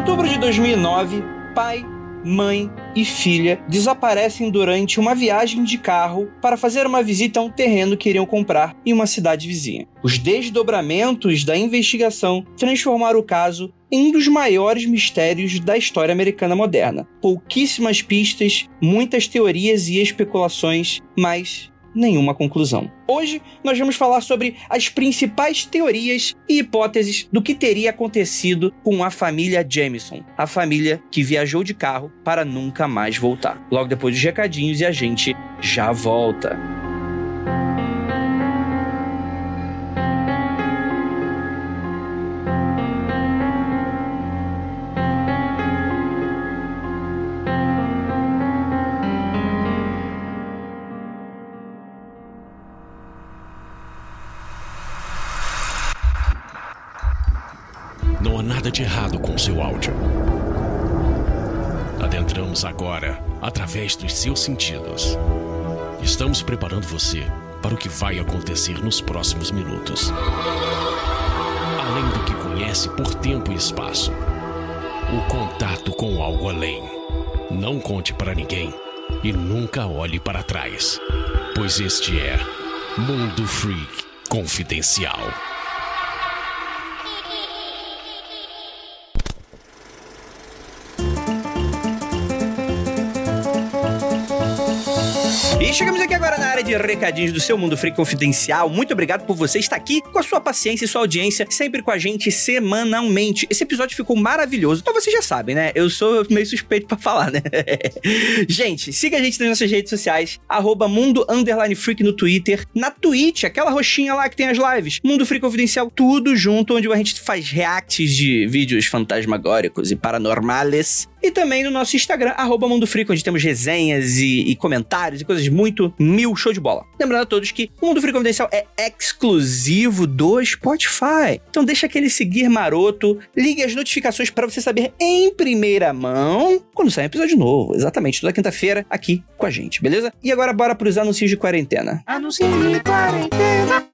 outubro de 2009, pai, mãe e filha desaparecem durante uma viagem de carro para fazer uma visita a um terreno que iriam comprar em uma cidade vizinha. Os desdobramentos da investigação transformaram o caso em um dos maiores mistérios da história americana moderna. Pouquíssimas pistas, muitas teorias e especulações, mas nenhuma conclusão. Hoje nós vamos falar sobre as principais teorias e hipóteses do que teria acontecido com a família Jamison, a família que viajou de carro para nunca mais voltar. Logo depois dos recadinhos e a gente já volta. Não há nada de errado com seu áudio. Adentramos agora através dos seus sentidos. Estamos preparando você para o que vai acontecer nos próximos minutos. Além do que conhece por tempo e espaço, o contato com algo além. Não conte para ninguém e nunca olhe para trás, pois este é Mundo Freak Confidencial. E chegamos aqui agora na área de recadinhos do seu Mundo Freak Confidencial. Muito obrigado por você estar aqui com a sua paciência e sua audiência, sempre com a gente semanalmente. Esse episódio ficou maravilhoso. Então vocês já sabem, né? Eu sou meio suspeito pra falar, né? Gente, siga a gente nas nossas redes sociais, @mundo_freak no Twitter, na Twitch, aquela roxinha lá que tem as lives, Mundo Freak Confidencial, tudo junto, onde a gente faz reacts de vídeos fantasmagóricos e paranormales. E também no nosso Instagram, @Mundo Freak, onde temos resenhas e comentários e coisas muito show de bola. Lembrando a todos que o Mundo Freak Confidencial é exclusivo do Spotify. Então deixa aquele seguir maroto, ligue as notificações para você saber em primeira mão quando sai um episódio novo. Exatamente, toda quinta-feira aqui com a gente, beleza? E agora bora pros anúncios de quarentena. Anúncios de quarentena.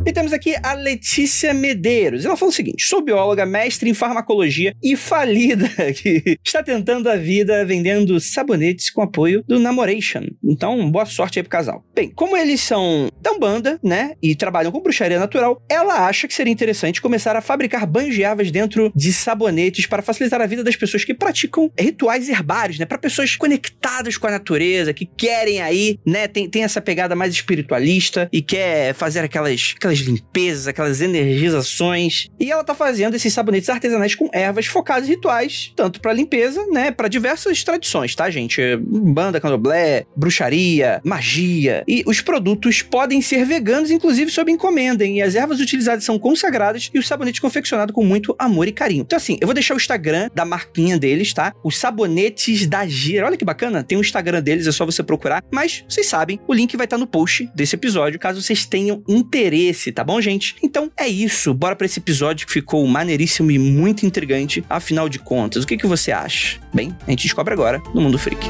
E temos aqui a Letícia Medeiros. Ela falou o seguinte: sou bióloga, mestre em farmacologia e falida, que está tentando a vida vendendo sabonetes com apoio do Namoration. Então, boa sorte aí pro casal. Bem, como eles são da Umbanda, né, e trabalham com bruxaria natural, ela acha que seria interessante começar a fabricar banhos de ervas dentro de sabonetes para facilitar a vida das pessoas que praticam rituais herbários, né, para pessoas conectadas com a natureza, que querem aí, né, tem essa pegada mais espiritualista e quer fazer aquelas limpezas, aquelas energizações. E ela tá fazendo esses sabonetes artesanais com ervas focadas em rituais, tanto pra limpeza, né, pra diversas tradições, tá, gente? Umbanda, candomblé, bruxaria, magia. E os produtos podem ser veganos, inclusive sob encomenda, e as ervas utilizadas são consagradas e os sabonetes confeccionados com muito amor e carinho. Então, assim, eu vou deixar o Instagram da marquinha deles, tá? Os Sabonetes da Gira. Olha que bacana, tem o Instagram deles, é só você procurar. Mas, vocês sabem, o link vai estar no post desse episódio, caso vocês tenham interesse, tá bom, gente? Então é isso, bora pra esse episódio que ficou maneiríssimo e muito intrigante. Afinal de contas, o que você acha? Bem, a gente descobre agora no Mundo Freak.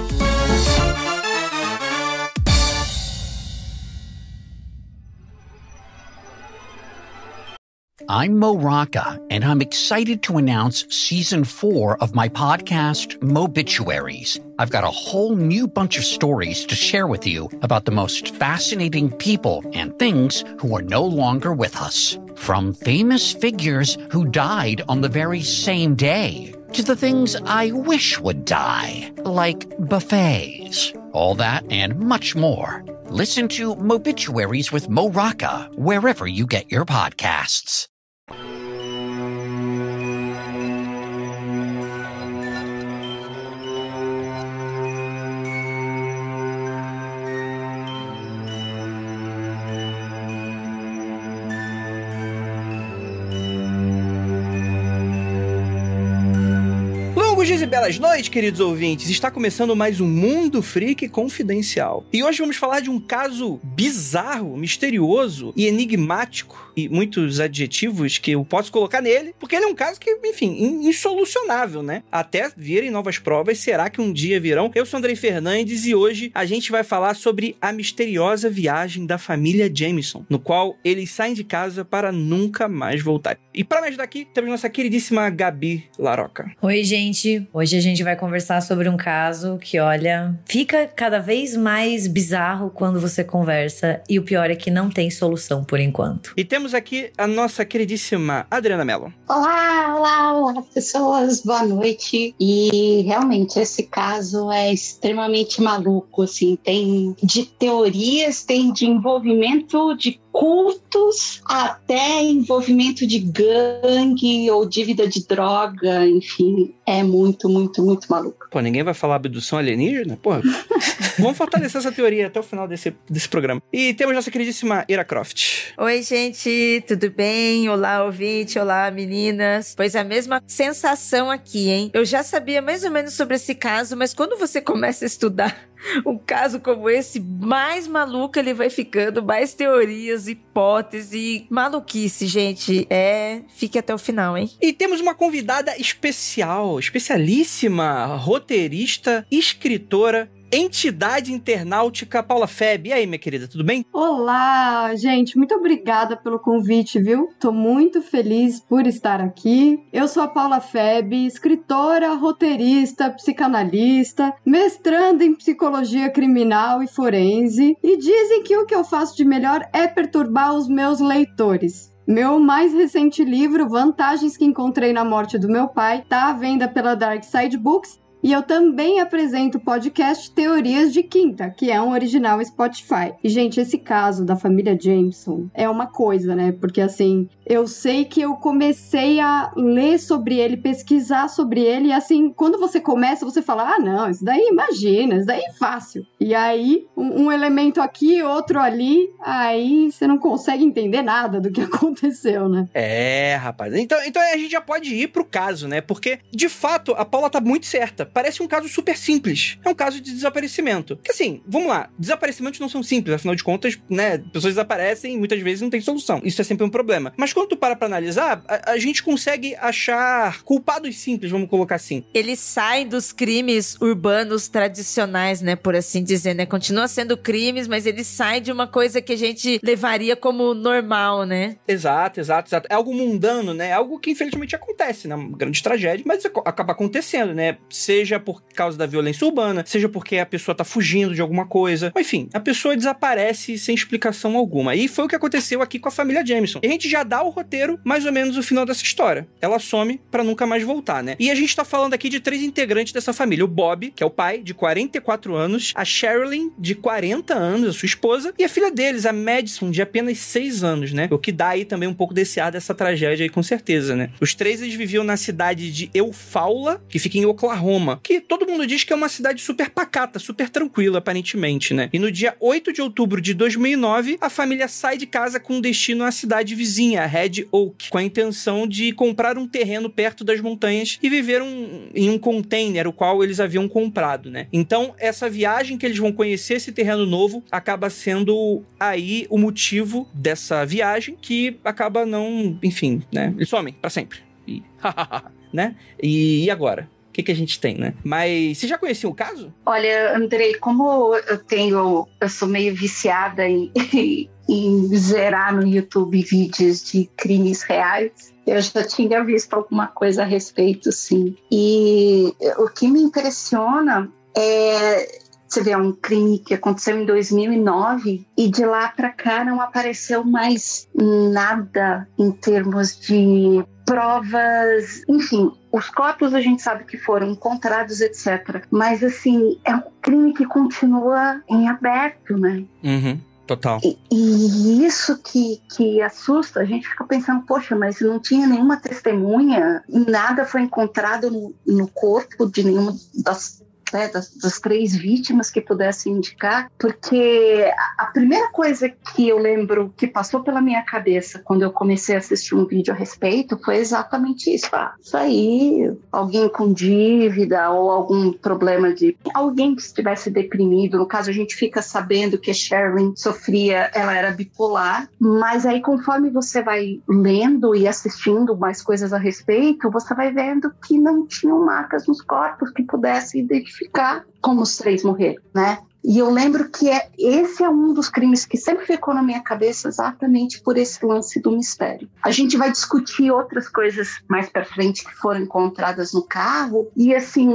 I'm Mo Rocca, and I'm excited to announce Season 4 of my podcast, Mobituaries. I've got a whole new bunch of stories to share with you about the most fascinating people and things who are no longer with us. From famous figures who died on the very same day, to the things I wish would die, like buffets. All that and much more. Listen to Mobituaries with Mo Rocca wherever you get your podcasts. Longos dias e belas noites, queridos ouvintes. Está começando mais um Mundo Freak Confidencial. E hoje vamos falar de um caso bizarro, misterioso e enigmático, e muitos adjetivos que eu posso colocar nele, porque ele é um caso que, enfim, insolucionável, né? Até virem novas provas, será que um dia virão? Eu sou Andrei Fernandes e hoje a gente vai falar sobre a misteriosa viagem da família Jameson, no qual eles saem de casa para nunca mais voltar. E para me ajudar aqui, temos nossa queridíssima Gabi Laroca. Oi, gente. Hoje a gente vai conversar sobre um caso que, olha, fica cada vez mais bizarro quando você conversa, e o pior é que não tem solução por enquanto. E temos aqui a nossa queridíssima Adriana Mello. Olá, pessoas, boa noite. E realmente esse caso é extremamente maluco, assim, tem de teorias, tem de envolvimento de cultos, até envolvimento de gangue ou dívida de droga, enfim, é muito, muito, muito maluco. Pô, ninguém vai falar abdução alienígena? Porra, vamos fortalecer essa teoria até o final desse programa. E temos nossa queridíssima Ira Croft. Oi, gente, tudo bem? Olá, ouvinte, olá, meninas. Pois a mesma sensação aqui, hein? Eu já sabia mais ou menos sobre esse caso, mas quando você começa a estudar um caso como esse, mais maluco ele vai ficando, mais teorias, hipóteses, maluquice, gente. Fique até o final, hein? E temos uma convidada especial, especialíssima, roteirista, escritora, entidade internautica, Paula Feb. E aí, minha querida, tudo bem? Olá, gente, muito obrigada pelo convite, viu? Tô muito feliz por estar aqui. Eu sou a Paula Feb, escritora, roteirista, psicanalista, mestranda em psicologia criminal e forense, e dizem que o que eu faço de melhor é perturbar os meus leitores. Meu mais recente livro, Vantagens que Encontrei na Morte do Meu Pai, tá à venda pela Dark Side Books. E eu também apresento o podcast Teorias de Quinta, que é um original Spotify. E, gente, esse caso da família Jameson é uma coisa, né? Porque, assim, eu sei que eu comecei a ler sobre ele, pesquisar sobre ele, e, assim, quando você começa, você fala, ah, não, isso daí, imagina, isso daí é fácil. E aí, um elemento aqui, outro ali, aí você não consegue entender nada do que aconteceu, né? Rapaz. Então a gente já pode ir pro caso, né? Porque, de fato, a Paula tá muito certa. Parece um caso super simples. É um caso de desaparecimento. Que assim, vamos lá, desaparecimentos não são simples, afinal de contas, né, pessoas desaparecem e muitas vezes não tem solução. Isso é sempre um problema. Mas quando tu para pra analisar, a gente consegue achar culpados simples, vamos colocar assim. Eles saem dos crimes urbanos tradicionais, né, por assim dizer, né? Continua sendo crimes, mas eles saem de uma coisa que a gente levaria como normal, né? Exato. É algo mundano, né? Algo que infelizmente acontece, né? Uma grande tragédia, mas acaba acontecendo, né? Seja por causa da violência urbana, seja porque a pessoa tá fugindo de alguma coisa. Enfim, a pessoa desaparece sem explicação alguma. E foi o que aconteceu aqui com a família Jameson. E a gente já dá o roteiro, mais ou menos, o final dessa história. Ela some pra nunca mais voltar, né? E a gente tá falando aqui de 3 integrantes dessa família. O Bob, que é o pai, de 44 anos. A Sherilyn, de 40 anos, a sua esposa. E a filha deles, a Madison, de apenas 6 anos, né? O que dá aí também um pouco desse ar dessa tragédia aí, com certeza, né? Os 3, eles viviam na cidade de Eufaula, que fica em Oklahoma, que todo mundo diz que é uma cidade super pacata, super tranquila, aparentemente, né? E no dia 8 de outubro de 2009, a família sai de casa com destino à cidade vizinha, a Red Oak, com a intenção de comprar um terreno perto das montanhas e viver em um container, o qual eles haviam comprado, né? Então, essa viagem que eles vão conhecer esse terreno novo acaba sendo aí o motivo dessa viagem, que acaba não... Enfim, né? Eles somem pra sempre. E... né? E agora? O que a gente tem, né? Mas você já conhecia o caso? Olha, Andrei, como eu sou meio viciada em zerar no YouTube vídeos de crimes reais, eu já tinha visto alguma coisa a respeito, sim. E o que me impressiona é... Você vê, é um crime que aconteceu em 2009 e de lá para cá não apareceu mais nada em termos de provas, enfim, os corpos a gente sabe que foram encontrados, etc. Mas, assim, é um crime que continua em aberto, né? Uhum. Total. E isso que assusta, a gente fica pensando, poxa, mas não tinha nenhuma testemunha, nada foi encontrado no corpo de nenhuma das né, das 3 vítimas que pudesse indicar, porque a primeira coisa que eu lembro que passou pela minha cabeça quando eu comecei a assistir um vídeo a respeito foi exatamente isso. Isso aí, alguém com dívida ou algum problema de alguém que estivesse deprimido. No caso, a gente fica sabendo que a Sherilyn sofria, ela era bipolar, mas aí conforme você vai lendo e assistindo mais coisas a respeito, você vai vendo que não tinham marcas nos corpos que pudesse identificar como os 3 morreram, né? E eu lembro que esse é um dos crimes que sempre ficou na minha cabeça exatamente por esse lance do mistério. A gente vai discutir outras coisas mais pra frente que foram encontradas no carro e, assim,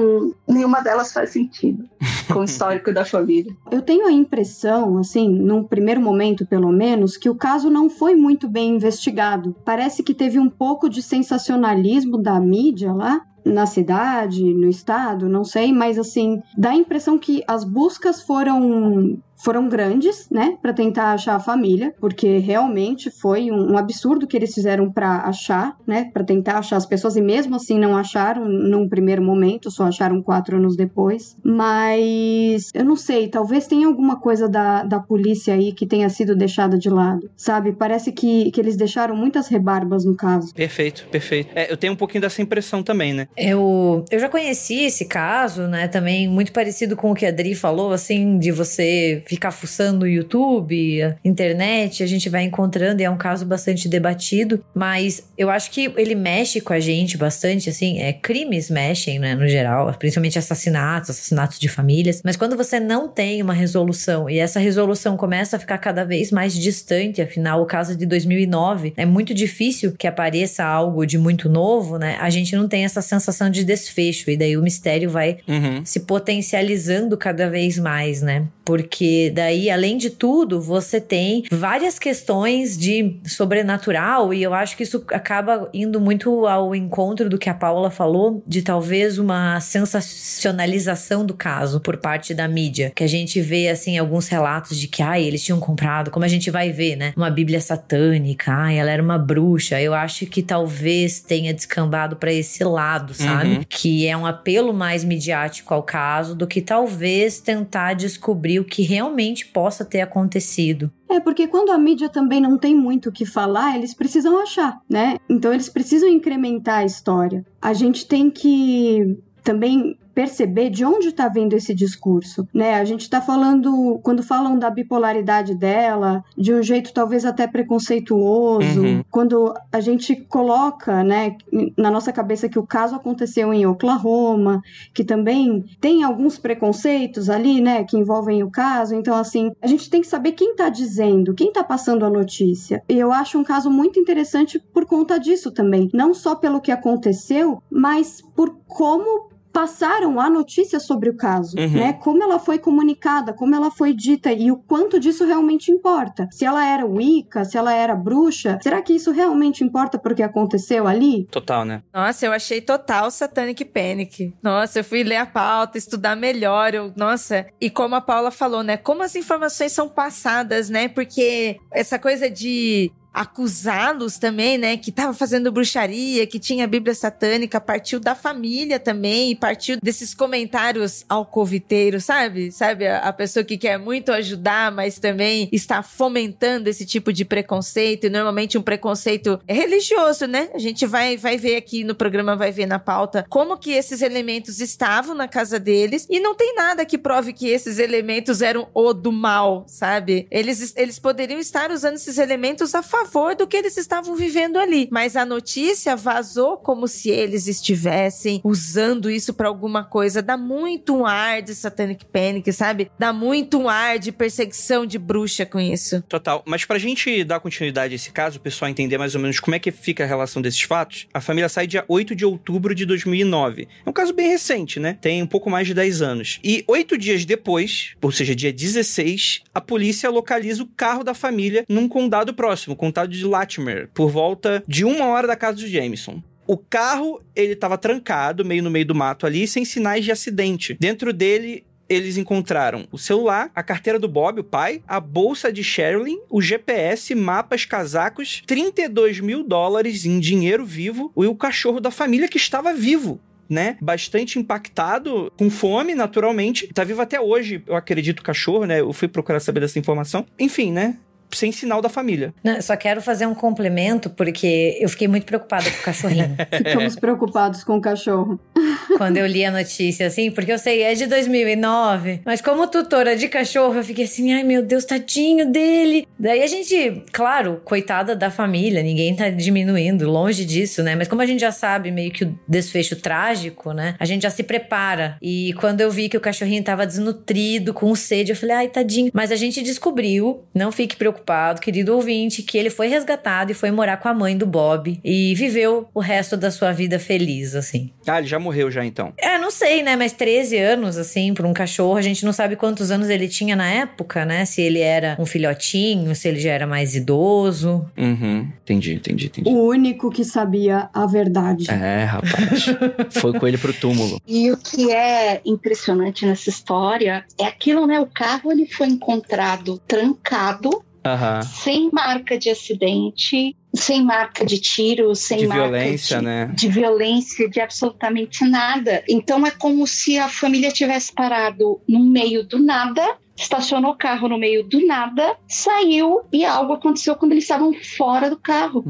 nenhuma delas faz sentido com o histórico da família. Eu tenho a impressão, assim, num primeiro momento pelo menos, que o caso não foi muito bem investigado. Parece que teve um pouco de sensacionalismo da mídia lá, na cidade, no estado, não sei, mas assim, dá a impressão que as buscas foram grandes, né, para tentar achar a família, porque realmente foi um absurdo que eles fizeram para achar, né, para tentar achar as pessoas, e mesmo assim não acharam num primeiro momento, só acharam 4 anos depois. Mas eu não sei, talvez tenha alguma coisa da polícia aí que tenha sido deixada de lado, sabe? Parece que eles deixaram muitas rebarbas no caso. Perfeito. Eu tenho um pouquinho dessa impressão também, né? Eu já conheci esse caso, né, também muito parecido com o que a Dri falou, assim, de você ficar fuçando no YouTube, internet, a gente vai encontrando, e é um caso bastante debatido, mas eu acho que ele mexe com a gente bastante, assim, crimes mexem, né, no geral, principalmente assassinatos de famílias, mas quando você não tem uma resolução, e essa resolução começa a ficar cada vez mais distante, afinal, o caso de 2009, é muito difícil que apareça algo de muito novo, né, a gente não tem essa sensação de desfecho, e daí o mistério vai se potencializando cada vez mais, né, porque daí, além de tudo, você tem várias questões de sobrenatural, e eu acho que isso acaba indo muito ao encontro do que a Paula falou, de talvez uma sensacionalização do caso por parte da mídia, que a gente vê, assim, alguns relatos de que, eles tinham comprado, como a gente vai ver, né, uma bíblia satânica, ela era uma bruxa. Eu acho que talvez tenha descambado pra esse lado, sabe? Que é um apelo mais midiático ao caso do que talvez tentar descobrir o que realmente possa ter acontecido. Porque quando a mídia também não tem muito o que falar, eles precisam achar, né? Então eles precisam incrementar a história. A gente tem que também perceber de onde está vindo esse discurso, né? A gente está falando, quando falam da bipolaridade dela, de um jeito talvez até preconceituoso, quando a gente coloca, né, na nossa cabeça que o caso aconteceu em Oklahoma, que também tem alguns preconceitos ali, né, que envolvem o caso. Então, assim, a gente tem que saber quem está dizendo, quem está passando a notícia. E eu acho um caso muito interessante por conta disso também, não só pelo que aconteceu, mas por como passaram a notícia sobre o caso, né? Como ela foi comunicada, como ela foi dita e o quanto disso realmente importa. Se ela era Wicca, se ela era bruxa, será que isso realmente importa porque aconteceu ali? Total, né? Nossa, eu achei total Satanic Panic. Nossa, eu fui ler a pauta, estudar melhor, nossa. E como a Paula falou, né? Como as informações são passadas, né? Porque essa coisa de acusá-los também, né, que tava fazendo bruxaria, que tinha Bíblia satânica, partiu da família também, e partiu desses comentários alcoviteiros, sabe? Sabe, a pessoa que quer muito ajudar, mas também está fomentando esse tipo de preconceito, e normalmente um preconceito religioso, né? A gente vai ver aqui no programa, vai ver na pauta, como que esses elementos estavam na casa deles, e não tem nada que prove que esses elementos eram o do mal, sabe? Eles poderiam estar usando esses elementos a favor do que eles estavam vivendo ali, mas a notícia vazou como se eles estivessem usando isso pra alguma coisa. Dá muito um ar de Satanic Panic, sabe? Dá muito um ar de perseguição de bruxa com isso. Total, mas pra gente dar continuidade a esse caso, o pessoal entender mais ou menos como é que fica a relação desses fatos, a família sai dia 8 de outubro de 2009. É um caso bem recente, né? Tem um pouco mais de 10 anos. E 8 dias depois, ou seja, dia 16, a polícia localiza o carro da família num condado próximo, condado de Latimer, por volta de 1 hora da casa do Jameson. O carro, ele tava trancado, meio no meio do mato ali, sem sinais de acidente. Dentro dele, eles encontraram o celular, a carteira do Bob, o pai, a bolsa de Sherilyn, o GPS, mapas, casacos, $32 mil em dinheiro vivo e o cachorro da família que estava vivo. né? Bastante impactado, com fome, naturalmente. Tá vivo até hoje, eu acredito, o cachorro, né? Eu fui procurar saber dessa informação. Enfim, né? Sem sinal da família. Não, só quero fazer um complemento, porque eu fiquei muito preocupada com o cachorrinho. Ficamos preocupados com o cachorro. Quando eu li a notícia, assim, porque eu sei, é de 2009, mas como tutora de cachorro, eu fiquei assim, ai meu Deus, tadinho dele. Daí a gente, claro, coitada da família, ninguém tá diminuindo, longe disso, né? Mas como a gente já sabe meio que o desfecho trágico, né? A gente já se prepara. E quando eu vi que o cachorrinho tava desnutrido, com sede, eu falei, ai, tadinho. Mas a gente descobriu, não fique preocupado, querido ouvinte, que ele foi resgatado e foi morar com a mãe do Bob e viveu o resto da sua vida feliz, assim. Ah, ele já morreu já, então. Não sei, né? Mas 13 anos, assim, pra um cachorro, a gente não sabe quantos anos ele tinha na época, né? Se ele era um filhotinho, se ele já era mais idoso. Entendi. O único que sabia a verdade. Rapaz. Foi com ele pro túmulo. E o que é impressionante nessa história é aquilo, né? O carro, ele foi encontrado trancado, sem marca de acidente, sem marca de tiro, sem de marca violência, né? De violência, de absolutamente nada. Então é como se a família tivesse parado no meio do nada, estacionou o carro no meio do nada, saiu e algo aconteceu quando eles estavam fora do carro.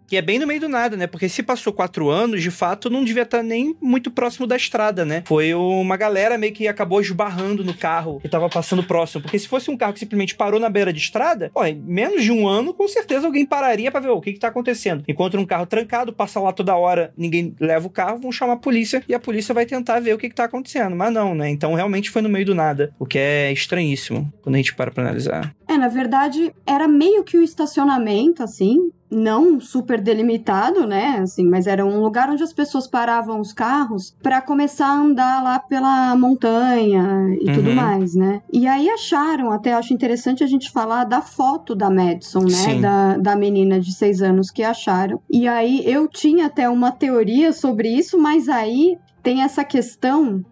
Que é bem no meio do nada, né? Porque se passou 4 anos, de fato, não devia estar nem muito próximo da estrada, né? Foi uma galera meio que acabou esbarrando no carro que tava passando próximo. Porque se fosse um carro que simplesmente parou na beira de estrada, em menos de um ano, com certeza alguém pararia pra ver o que tá acontecendo. Encontra um carro trancado, passa lá toda hora, ninguém leva o carro, vão chamar a polícia e a polícia vai tentar ver o que tá acontecendo. Mas não, né? Então realmente foi no meio do nada, o que é estranhíssimo quando a gente para pra analisar. Na verdade, era meio que um estacionamento, assim, não super delimitado, né, assim, mas era um lugar onde as pessoas paravam os carros para começar a andar lá pela montanha e tudo mais, né. E aí acharam, até acho interessante a gente falar da foto da Madison, né, da menina de 6 anos que acharam. E aí eu tinha até uma teoria sobre isso, mas aí tem essa questão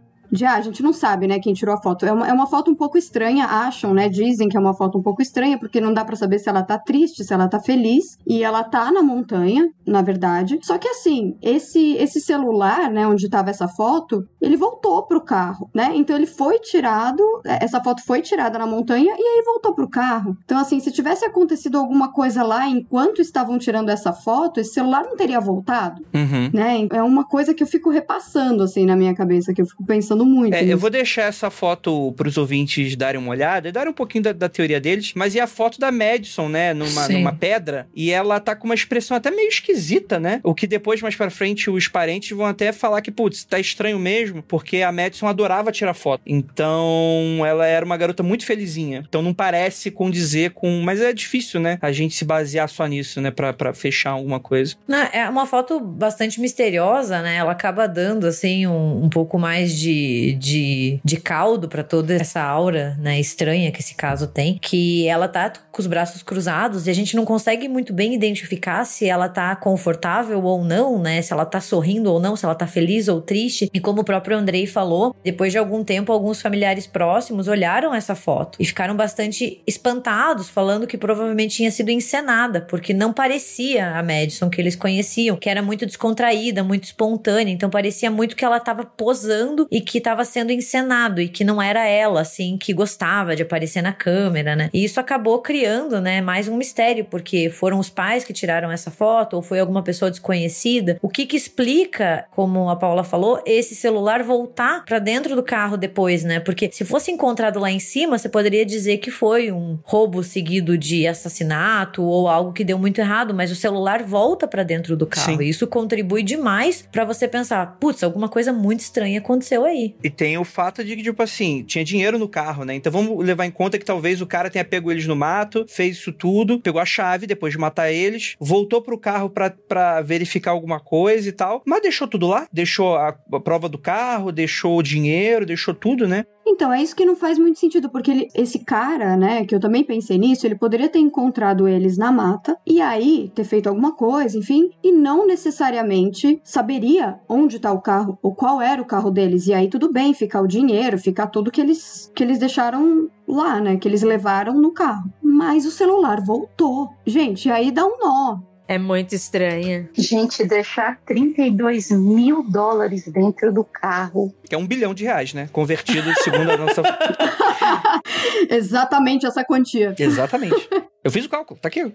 a gente não sabe, né, quem tirou a foto. É uma foto um pouco estranha, acham, né, dizem que é uma foto um pouco estranha, porque não dá pra saber se ela tá triste, se ela tá feliz, e ela tá na montanha, na verdade. Só que assim, esse celular, né, onde tava essa foto, ele voltou pro carro, né, então ele foi tirado, essa foto foi tirada na montanha, e aí voltou pro carro. Então assim, se tivesse acontecido alguma coisa lá, enquanto estavam tirando essa foto, esse celular não teria voltado, né, é uma coisa que eu fico repassando, assim, na minha cabeça, que eu fico pensando muito. Eu vou deixar essa foto pros ouvintes darem uma olhada e darem um pouquinho da teoria deles, mas e a foto da Madison, né, numa pedra, e ela tá com uma expressão até meio esquisita, né, o que depois, mais pra frente, os parentes vão até falar que, putz, tá estranho mesmo, porque a Madison adorava tirar foto, então ela era uma garota muito felizinha, então não parece condizer com, mas é difícil, né, a gente se basear só nisso, né, pra fechar alguma coisa. Não, é uma foto bastante misteriosa, né, ela acaba dando, assim, um pouco mais de caldo pra toda essa aura, né, estranha que esse caso tem, que ela tá com os braços cruzados e a gente não consegue muito bem identificar se ela tá confortável ou não, né, se ela tá sorrindo ou não, se ela tá feliz ou triste. E como o próprio Andrei falou, depois de algum tempo, alguns familiares próximos olharam essa foto e ficaram bastante espantados, falando que provavelmente tinha sido encenada, porque não parecia a Madison que eles conheciam, que era muito descontraída, muito espontânea, então parecia muito que ela tava posando e que estava sendo encenado e que não era ela, assim, que gostava de aparecer na câmera, né? E isso acabou criando, né, mais um mistério, porque foram os pais que tiraram essa foto ou foi alguma pessoa desconhecida? O que explica, como a Paula falou, esse celular voltar pra dentro do carro depois, né? Porque se fosse encontrado lá em cima, você poderia dizer que foi um roubo seguido de assassinato ou algo que deu muito errado, mas o celular volta pra dentro do carro. E isso contribui demais pra você pensar, putz, alguma coisa muito estranha aconteceu aí. E tem o fato de que, tipo assim, tinha dinheiro no carro, né? Então vamos levar em conta que talvez o cara tenha pego eles no mato, fez isso tudo, pegou a chave depois de matar eles, voltou pro carro pra verificar alguma coisa e tal, mas deixou tudo lá, deixou a prova do carro, deixou o dinheiro, deixou tudo, né? Então, é isso que não faz muito sentido, porque esse cara, né, que eu também pensei nisso, ele poderia ter encontrado eles na mata, e aí ter feito alguma coisa, enfim, e não necessariamente saberia onde tá o carro, ou qual era o carro deles, e aí tudo bem, ficar o dinheiro, ficar tudo que eles deixaram lá, né, que eles levaram no carro. Mas o celular voltou. Gente, aí dá um nó. É muito estranha. Gente, deixar $32 mil dentro do carro. Que é R$1 bilhão, né? Convertido segundo a nossa... Exatamente essa quantia. Exatamente. Eu fiz o cálculo, tá aqui.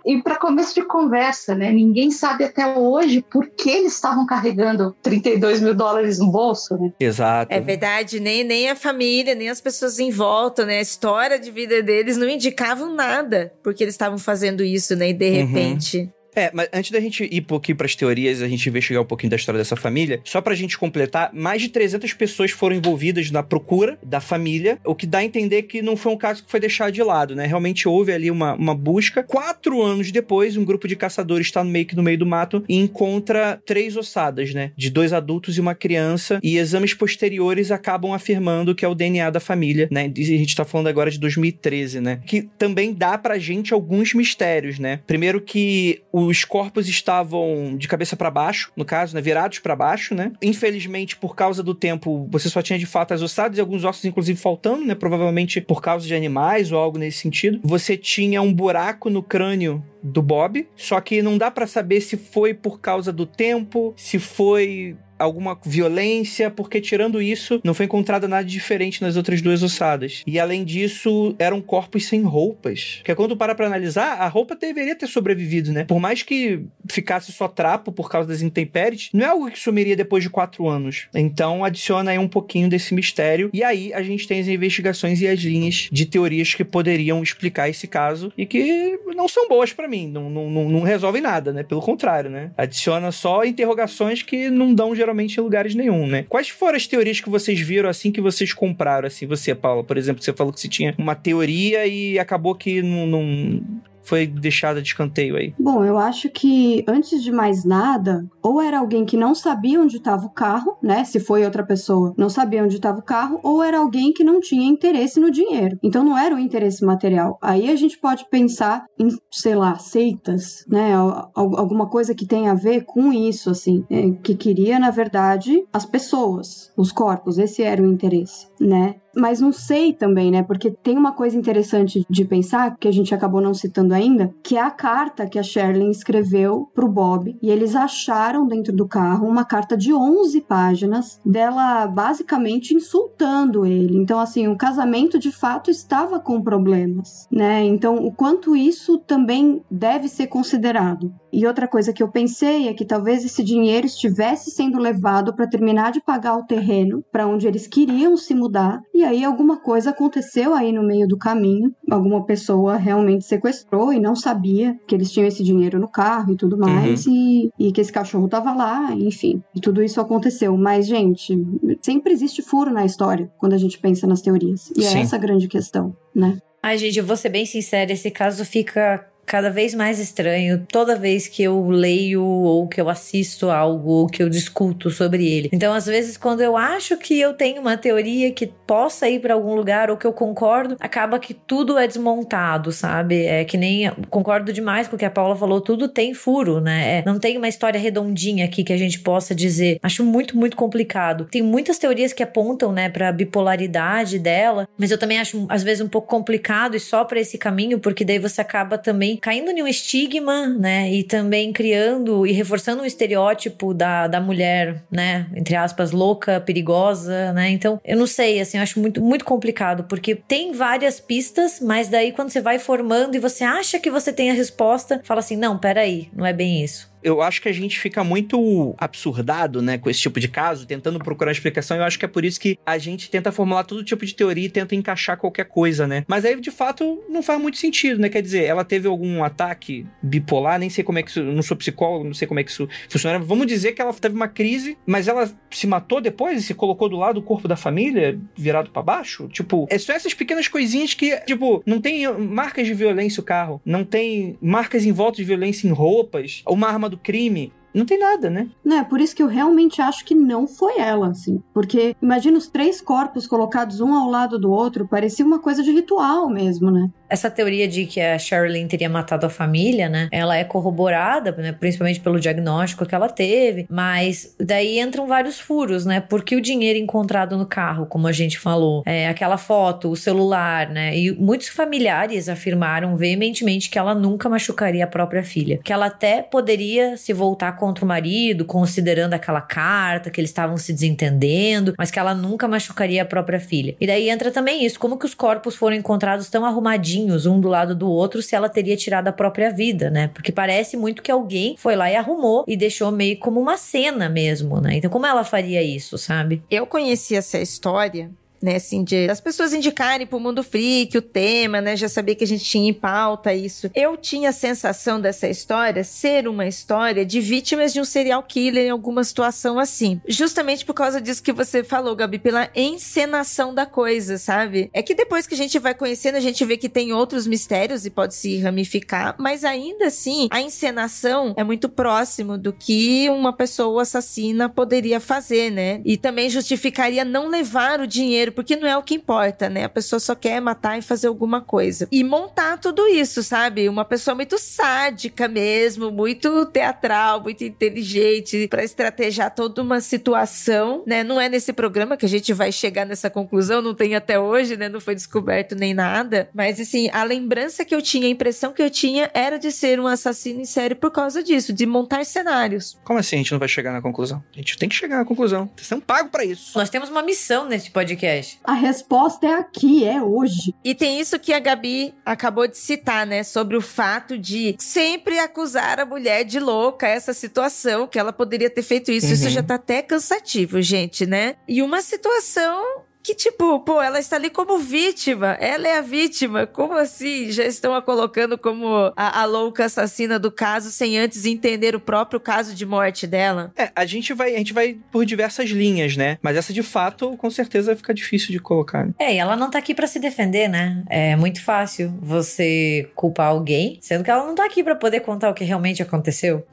E para começo de conversa, né? Ninguém sabe até hoje por que eles estavam carregando $32 mil no bolso, né? Exato. É verdade, nem a família, nem as pessoas em volta, né? A história de vida deles não indicavam nada porque eles estavam fazendo isso, né? E de repente... Mas antes da gente ir um pouquinho pras teorias, a gente investigar um pouquinho da história dessa família, só pra gente completar, mais de 300 pessoas foram envolvidas na procura da família, o que dá a entender que não foi um caso que foi deixado de lado, né? Realmente houve ali uma busca. 4 anos depois, um grupo de caçadores está no meio do mato e encontra 3 ossadas, né? De 2 adultos e uma criança, e exames posteriores acabam afirmando que é o DNA da família, né? E a gente tá falando agora de 2013, né? Que também dá pra gente alguns mistérios, né? Primeiro que os corpos estavam de cabeça pra baixo, no caso, né? Virados pra baixo, né? Infelizmente, por causa do tempo, você só tinha de fato as ossadas e alguns ossos, inclusive, faltando, né? Provavelmente por causa de animais ou algo nesse sentido. Você tinha um buraco no crânio do Bob, só que não dá pra saber se foi por causa do tempo, se foi alguma violência, porque tirando isso, não foi encontrado nada diferente nas outras 2 ossadas. E além disso, eram corpos sem roupas. Porque quando para pra analisar, a roupa deveria ter sobrevivido, né? Por mais que ficasse só trapo por causa das intempéries, não é algo que sumiria depois de 4 anos. Então, adiciona aí um pouquinho desse mistério. E aí, a gente tem as investigações e as linhas de teorias que poderiam explicar esse caso e que não são boas pra mim. Não resolvem nada, né? Pelo contrário, né? Adiciona só interrogações que não dão geralmente em lugares nenhum, né? Quais foram as teorias que vocês viram assim que vocês compraram, assim? Você, Paula, por exemplo, você falou que você tinha uma teoria e acabou que não foi deixada de escanteio aí. Bom, eu acho que, antes de mais nada, ou era alguém que não sabia onde estava o carro, né? Se foi outra pessoa, não sabia onde estava o carro, ou era alguém que não tinha interesse no dinheiro. Então, não era um interesse material. Aí a gente pode pensar em, sei lá, seitas, né? Alguma coisa que tenha a ver com isso, assim. Que queria, na verdade, as pessoas, os corpos. Esse era o interesse, né? Mas não sei também, né? Porque tem uma coisa interessante de pensar, que a gente acabou não citando ainda, que é a carta que a Sherlyn escreveu pro Bob. E eles acharam dentro do carro uma carta de 11 páginas dela basicamente insultando ele. Então, assim, o casamento de fato estava com problemas, né? Então, o quanto isso também deve ser considerado. E outra coisa que eu pensei é que talvez esse dinheiro estivesse sendo levado para terminar de pagar o terreno para onde eles queriam se mudar, e aí alguma coisa aconteceu aí no meio do caminho, alguma pessoa realmente sequestrou e não sabia que eles tinham esse dinheiro no carro e tudo mais, e que esse cachorro tava lá, enfim, e tudo isso aconteceu. Mas, gente, sempre existe furo na história quando a gente pensa nas teorias, e é essa a grande questão, né? Ai, gente, eu vou ser bem sincera, esse caso fica cada vez mais estranho toda vez que eu leio ou que eu assisto algo ou que eu discuto sobre ele. Então, às vezes, quando eu acho que eu tenho uma teoria que possa ir pra algum lugar ou que eu concordo, acaba que tudo é desmontado, sabe? É que nem... Concordo demais com o que a Paula falou, tudo tem furo, né? Não tem uma história redondinha aqui que a gente possa dizer. Acho muito, muito complicado. Tem muitas teorias que apontam, né, pra bipolaridade dela, mas eu também acho, às vezes, um pouco complicado e só pra esse caminho, porque daí você acaba também caindo em um estigma, né, e também criando e reforçando um estereótipo da mulher, né, entre aspas, louca, perigosa, né, então, eu não sei, assim, eu acho muito, muito complicado, porque tem várias pistas, mas daí quando você vai formando e você acha que você tem a resposta, fala assim, não, peraí, não é bem isso. Eu acho que a gente fica muito absurdado, né, com esse tipo de caso, tentando procurar uma explicação. Eu acho que é por isso que a gente tenta formular todo tipo de teoria e tenta encaixar qualquer coisa, né? Mas aí, de fato, não faz muito sentido, né? Quer dizer, ela teve algum ataque bipolar, nem sei como é que isso... Não sou psicólogo, não sei como é que isso funciona. Vamos dizer que ela teve uma crise, mas ela se matou depois e se colocou do lado do corpo da família, virado pra baixo? Tipo, é só essas pequenas coisinhas que, tipo, não tem marcas de violência o carro, não tem marcas em volta de violência em roupas, uma arma do crime. Não tem nada, né? É por isso que eu realmente acho que não foi ela, assim. Porque imagina os 3 corpos colocados um ao lado do outro, parecia uma coisa de ritual mesmo, né? Essa teoria de que a Sherilyn teria matado a família, né? Ela é corroborada, né? Principalmente pelo diagnóstico que ela teve. Mas daí entram vários furos, né? Porque o dinheiro encontrado no carro, como a gente falou, aquela foto, o celular, né? E muitos familiares afirmaram veementemente que ela nunca machucaria a própria filha. Que ela até poderia se voltar contra o marido, considerando aquela carta, que eles estavam se desentendendo, mas que ela nunca machucaria a própria filha. E daí entra também isso, como que os corpos foram encontrados tão arrumadinhos, um do lado do outro, se ela teria tirado a própria vida, né? Porque parece muito que alguém foi lá e arrumou e deixou meio como uma cena mesmo, né? Então como ela faria isso, sabe? Eu conheci essa história, né, assim, as pessoas indicarem pro Mundo Freak o tema, né, já sabia que a gente tinha em pauta isso. Eu tinha a sensação dessa história ser uma história de vítimas de um serial killer em alguma situação assim. Justamente por causa disso que você falou, Gabi, pela encenação da coisa, sabe? É que depois que a gente vai conhecendo, a gente vê que tem outros mistérios e pode se ramificar, mas ainda assim, a encenação é muito próximo do que uma pessoa assassina poderia fazer, né? E também justificaria não levar o dinheiro, porque não é o que importa, né? A pessoa só quer matar e fazer alguma coisa. E montar tudo isso, sabe? Uma pessoa muito sádica mesmo, muito teatral, muito inteligente, pra estrategiar toda uma situação, né? Não é nesse programa que a gente vai chegar nessa conclusão, não tem até hoje, né? Não foi descoberto nem nada. Mas, assim, a lembrança que eu tinha, a impressão que eu tinha era de ser um assassino em série por causa disso, de montar cenários. Como assim a gente não vai chegar na conclusão? A gente tem que chegar na conclusão. Vocês são pagos pra isso. Nós temos uma missão nesse podcast. A resposta é aqui, é hoje. E tem isso que a Gabi acabou de citar, né? Sobre o fato de sempre acusar a mulher de louca, essa situação, que ela poderia ter feito isso. Isso já tá até cansativo, gente, né? E uma situação que, tipo, pô, ela está ali como vítima. Ela é a vítima. Como assim? Já estão a colocando como a louca assassina do caso sem antes entender o próprio caso de morte dela? A gente vai por diversas linhas, né? Mas essa, de fato, com certeza fica difícil de colocar. Né? E ela não tá aqui pra se defender, né? É muito fácil você culpar alguém, sendo que ela não tá aqui pra poder contar o que realmente aconteceu.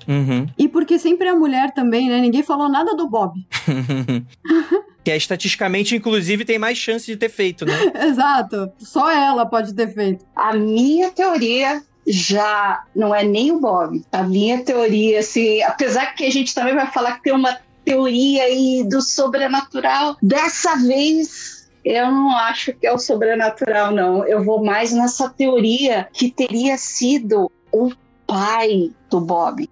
E porque sempre é a mulher também, né? Ninguém falou nada do Bob. Que estatisticamente, inclusive, tem mais chance de ter feito, né? Exato. Só ela pode ter feito. A minha teoria já não é nem o Bob. A minha teoria, assim, apesar que a gente também vai falar que tem uma teoria aí do sobrenatural, dessa vez eu não acho que é o sobrenatural, não. Eu vou mais nessa teoria que teria sido o pai do Bob.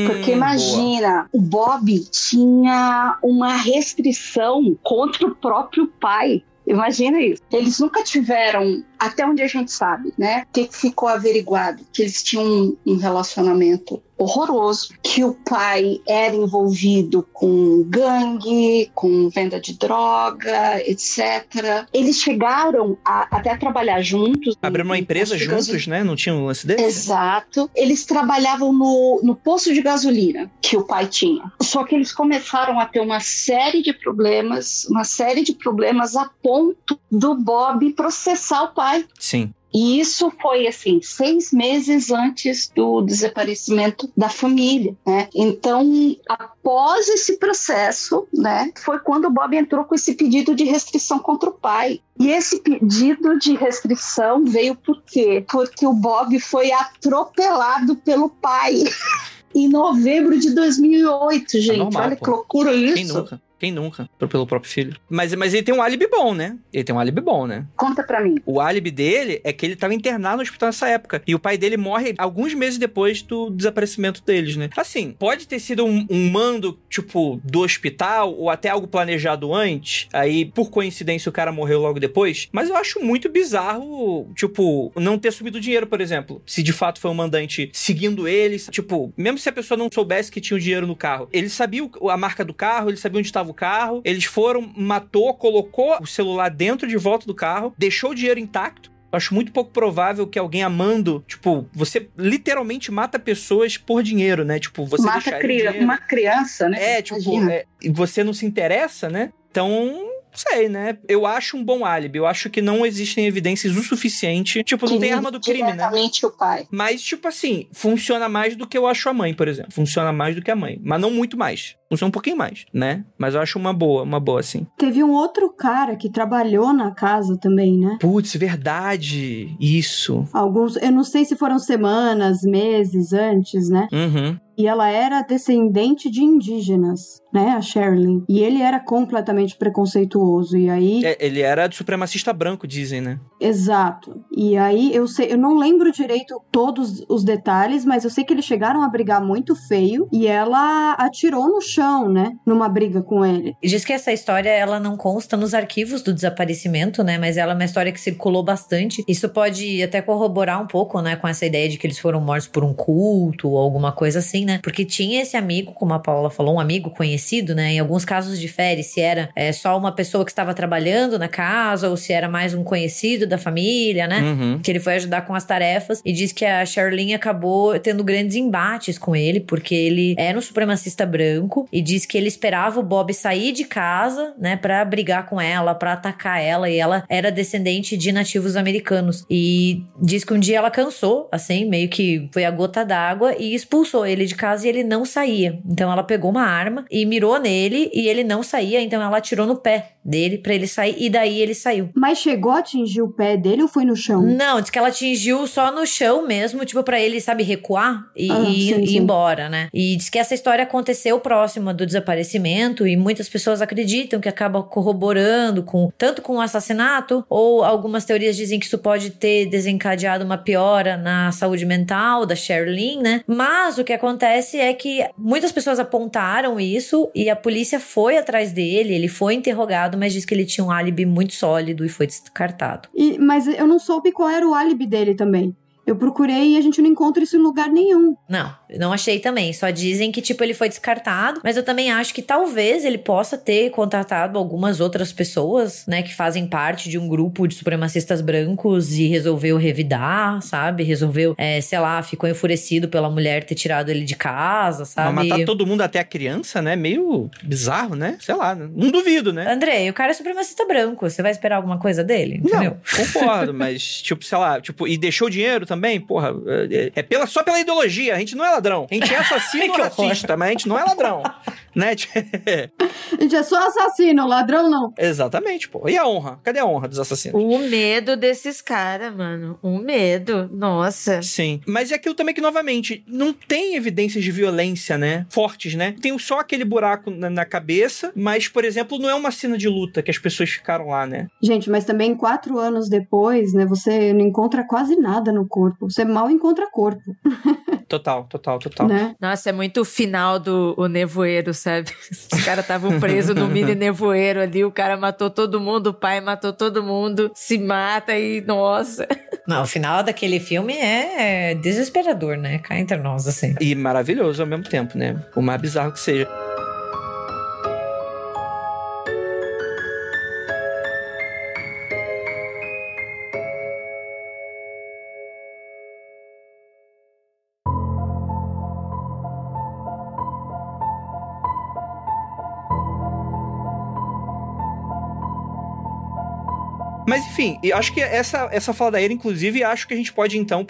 Porque imagina, o Bob tinha uma restrição contra o próprio pai. Imagina isso. Eles nunca tiveram, até onde a gente sabe, né? O que ficou averiguado? Que eles tinham um relacionamento horroroso, que o pai era envolvido com gangue, com venda de droga, etc. Eles chegaram até a trabalhar juntos. Abriram uma empresa juntos, né? Não tinha um lance desse? Exato. Eles trabalhavam no posto de gasolina que o pai tinha. Só que eles começaram a ter uma série de problemas a ponto do Bob processar o pai. Sim. E isso foi, assim, 6 meses antes do desaparecimento da família, né? Então, após esse processo, né, foi quando o Bob entrou com esse pedido de restrição contra o pai. E esse pedido de restrição veio por quê? Porque o Bob foi atropelado pelo pai em novembro de 2008, gente. Normal, olha que loucura isso. Quem nunca? Pelo próprio filho. Mas ele tem um álibi bom, né? Conta pra mim. O álibi dele é que ele tava internado no hospital nessa época. E o pai dele morre alguns meses depois do desaparecimento deles, né? Assim, pode ter sido um mando, tipo, do hospital, ou até algo planejado antes. Aí, por coincidência, o cara morreu logo depois. Mas eu acho muito bizarro, tipo, não ter subido o dinheiro, por exemplo. Se de fato foi um mandante seguindo eles. Tipo, mesmo se a pessoa não soubesse que tinha o dinheiro no carro. Ele sabia a marca do carro, ele sabia onde estava o carro, eles foram, matou, colocou o celular dentro de volta do carro, deixou o dinheiro intacto. Eu acho muito pouco provável que alguém amando, tipo, você literalmente mata pessoas por dinheiro, né? Tipo, você mata uma criança, né? Tipo, você não se interessa, né? Então, Sei, né? Eu acho um bom álibi. Eu acho que não existem evidências o suficiente. Tipo, não tem arma do crime, né? Diretamente o pai. Mas, tipo assim, funciona mais do que eu acho a mãe, por exemplo. Funciona mais do que a mãe. Mas não muito mais. Funciona um pouquinho mais, né? Mas eu acho uma boa, assim. Teve um outro cara que trabalhou na casa também, né? Putz, verdade. Isso. Alguns, eu não sei se foram semanas, meses antes, né? Uhum. E ela era descendente de indígenas, né, a Sherilyn. E ele era completamente preconceituoso, e aí... Ele era de supremacista branco, dizem, né? Exato. E aí, eu não lembro direito todos os detalhes, mas eu sei que eles chegaram a brigar muito feio, e ela atirou no chão, né, numa briga com ele. Diz que essa história, ela não consta nos arquivos do desaparecimento, né, mas ela é uma história que circulou bastante. Isso pode até corroborar um pouco, né, com essa ideia de que eles foram mortos por um culto ou alguma coisa assim, né? Porque tinha esse amigo, como a Paula falou, um amigo conhecido, né? Em alguns casos difere se era só uma pessoa que estava trabalhando na casa ou se era mais um conhecido da família, né? Uhum. Que ele foi ajudar com as tarefas e diz que a Sherilyn acabou tendo grandes embates com ele, porque ele era um supremacista branco e diz que ele esperava o Bob sair de casa, né? Pra brigar com ela, pra atacar ela, e ela era descendente de nativos americanos. E diz que um dia ela cansou, assim, meio que foi a gota d'água e expulsou ele de casa e ele não saía. Então ela pegou uma arma e mirou nele e ele não saía, então ela atirou no pé dele pra ele sair e daí ele saiu. Mas chegou a atingir o pé dele ou foi no chão? Não, diz que ela atingiu só no chão mesmo, tipo pra ele, sabe, recuar e ir embora, né? E diz que essa história aconteceu próxima do desaparecimento e muitas pessoas acreditam que acaba corroborando tanto com o assassinato ou algumas teorias dizem que isso pode ter desencadeado uma piora na saúde mental da Sherilyn, né? Mas o que acontece é que muitas pessoas apontaram isso e a polícia foi atrás dele, ele foi interrogado, mas diz que ele tinha um álibi muito sólido e foi descartado. Mas eu não soube qual era o álibi dele também. Eu procurei e a gente não encontra isso em lugar nenhum. Não achei também. Só dizem que, tipo, ele foi descartado. Mas eu também acho que talvez ele possa ter contatado algumas outras pessoas, né? Que fazem parte de um grupo de supremacistas brancos e resolveu revidar, sabe? Resolveu, sei lá, ficou enfurecido pela mulher ter tirado ele de casa, sabe? Mas matar todo mundo até a criança, né? Meio bizarro, né? Sei lá, não duvido, né? André, o cara é supremacista branco. Você vai esperar alguma coisa dele? Entendeu? Não, concordo. Mas, tipo, sei lá, tipo, e deixou dinheiro também, porra, só pela ideologia, a gente não é ladrão. A gente é assassino ou racista, mas a gente não é ladrão, né? A gente é só assassino, ladrão não. Exatamente, pô. E a honra? Cadê a honra dos assassinos? O medo desses caras, mano. O medo. Nossa. Sim. Mas é aquilo também que, novamente, não tem evidências de violência, né? Fortes, né? Tem só aquele buraco na cabeça, mas, por exemplo, não é uma cena de luta que as pessoas ficaram lá, né? Gente, mas também 4 anos depois, né? Você não encontra quase nada no corpo. Você mal encontra corpo. Total. Né? Nossa, é muito o final do nevoeiro, sabe? Os caras estavam presos no mini nevoeiro ali, o cara matou todo mundo, o pai matou todo mundo, se mata e, nossa... Não, o final daquele filme é desesperador, né? Cá entre nós, assim. E maravilhoso ao mesmo tempo, né? O mais bizarro que seja. Mas enfim, eu acho que essa faladaeira, inclusive, acho que a gente pode então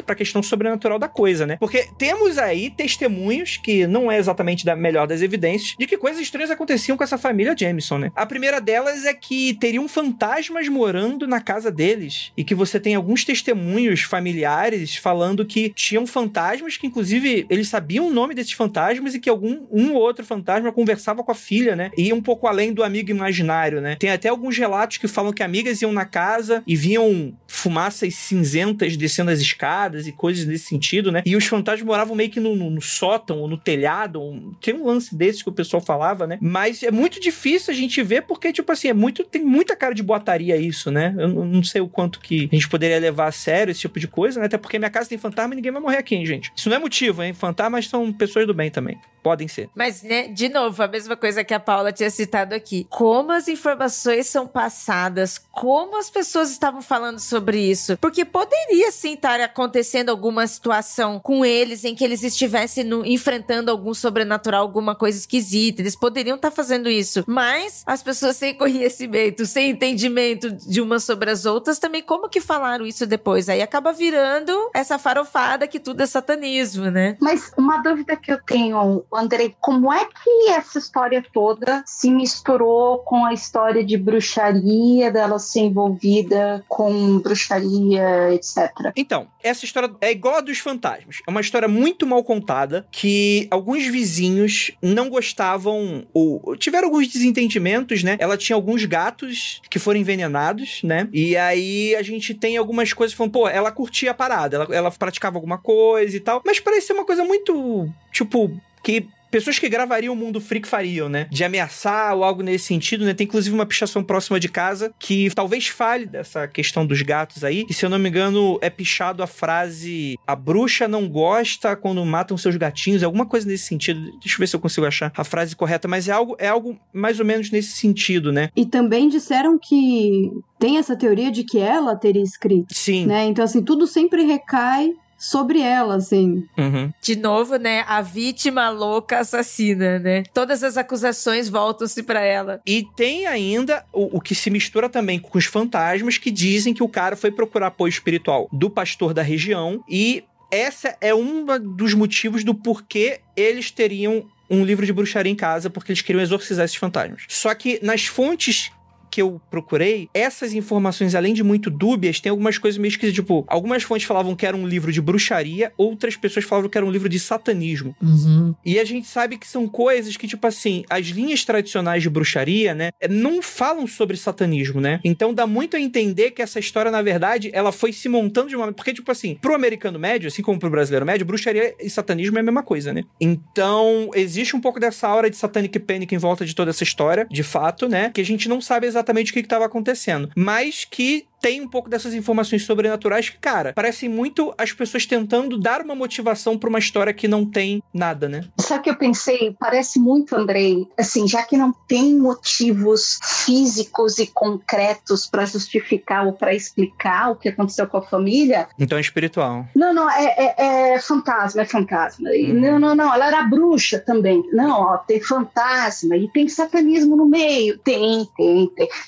pra questão sobrenatural da coisa, né? Porque temos aí testemunhos, que não é exatamente da melhor das evidências, de que coisas estranhas aconteciam com essa família Jameson, né? A primeira delas é que teriam fantasmas morando na casa deles, e que você tem alguns testemunhos familiares falando que tinham fantasmas, que inclusive eles sabiam o nome desses fantasmas, e que um ou outro fantasma conversava com a filha, né? E ia um pouco além do amigo imaginário, né? Tem até alguns relatos que falam que amigas iam na casa e viam fumaças cinzentas descendo as escadas e coisas desse sentido, né? E os fantasmas moravam meio que no sótão ou no telhado. Tem um lance desse que o pessoal falava, né? Mas é muito difícil a gente ver porque, tipo assim, tem muita cara de boataria isso, né? Eu não sei o quanto que a gente poderia levar a sério esse tipo de coisa, né? Até porque minha casa tem fantasma e ninguém vai morrer aqui, hein, gente? Isso não é motivo, hein? Fantasmas são pessoas do bem também. Podem ser. Mas, né, de novo, a mesma coisa que a Paula tinha citado aqui. Como as informações são passadas, como como as pessoas estavam falando sobre isso. Porque poderia sim estar acontecendo alguma situação com eles em que eles estivessem enfrentando algum sobrenatural, alguma coisa esquisita. Eles poderiam estar fazendo isso. Mas as pessoas sem conhecimento, sem entendimento de umas sobre as outras, também como que falaram isso depois? Aí acaba virando essa farofada que tudo é satanismo, né? Mas uma dúvida que eu tenho, Andrei, como é que essa história toda se misturou com a história de bruxaria, dela ser envolvida com bruxaria, etc? Então, essa história é igual a dos fantasmas. É uma história muito mal contada, que alguns vizinhos não gostavam, ou tiveram alguns desentendimentos, né? Ela tinha alguns gatos que foram envenenados, né? E aí a gente tem algumas coisas falando, pô, ela curtia a parada, ela praticava alguma coisa e tal, mas parece ser uma coisa muito, tipo, que pessoas que gravariam o Mundo Freak fariam, né? De ameaçar ou algo nesse sentido, né? Tem inclusive uma pichação próxima de casa que talvez fale dessa questão dos gatos aí. E se eu não me engano, é pichado a frase: a bruxa não gosta quando matam seus gatinhos. Alguma coisa nesse sentido. Deixa eu ver se eu consigo achar a frase correta. Mas é algo mais ou menos nesse sentido, né? E também disseram que tem essa teoria de que ela teria escrito. Sim. Né? Então, assim, tudo sempre recai sobre ela, assim. Uhum. De novo, né? A vítima louca assassina, né? Todas as acusações voltam-se pra ela. E tem ainda o que se mistura também com os fantasmas que dizem que o cara foi procurar apoio espiritual do pastor da região e essa é um dos motivos do porquê eles teriam um livro de bruxaria em casa, porque eles queriam exorcizar esses fantasmas. Só que nas fontes que eu procurei, essas informações, além de muito dúbias, tem algumas coisas meio esquisitas. Tipo, algumas fontes falavam que era um livro de bruxaria, outras pessoas falavam que era um livro de satanismo. Uhum. E a gente sabe que são coisas que, tipo assim, as linhas tradicionais de bruxaria, né, não falam sobre satanismo, né? Então dá muito a entender que essa história, na verdade, ela foi se montando de uma... Porque, tipo assim, pro americano médio, assim como pro brasileiro médio, bruxaria e satanismo é a mesma coisa, né? Então, existe um pouco dessa aura de satanic panic em volta de toda essa história, de fato, né? Que a gente não sabe exatamente o que estava acontecendo, mas que tem um pouco dessas informações sobrenaturais que, cara, parecem muito as pessoas tentando dar uma motivação para uma história que não tem nada, né? Sabe o que eu pensei? Parece muito, Andrei, assim, já que não tem motivos físicos e concretos para justificar ou para explicar o que aconteceu com a família. Então é espiritual. Não, é fantasma, é fantasma. Não, ela era bruxa também. Não, ó, tem fantasma e tem satanismo no meio. Tem.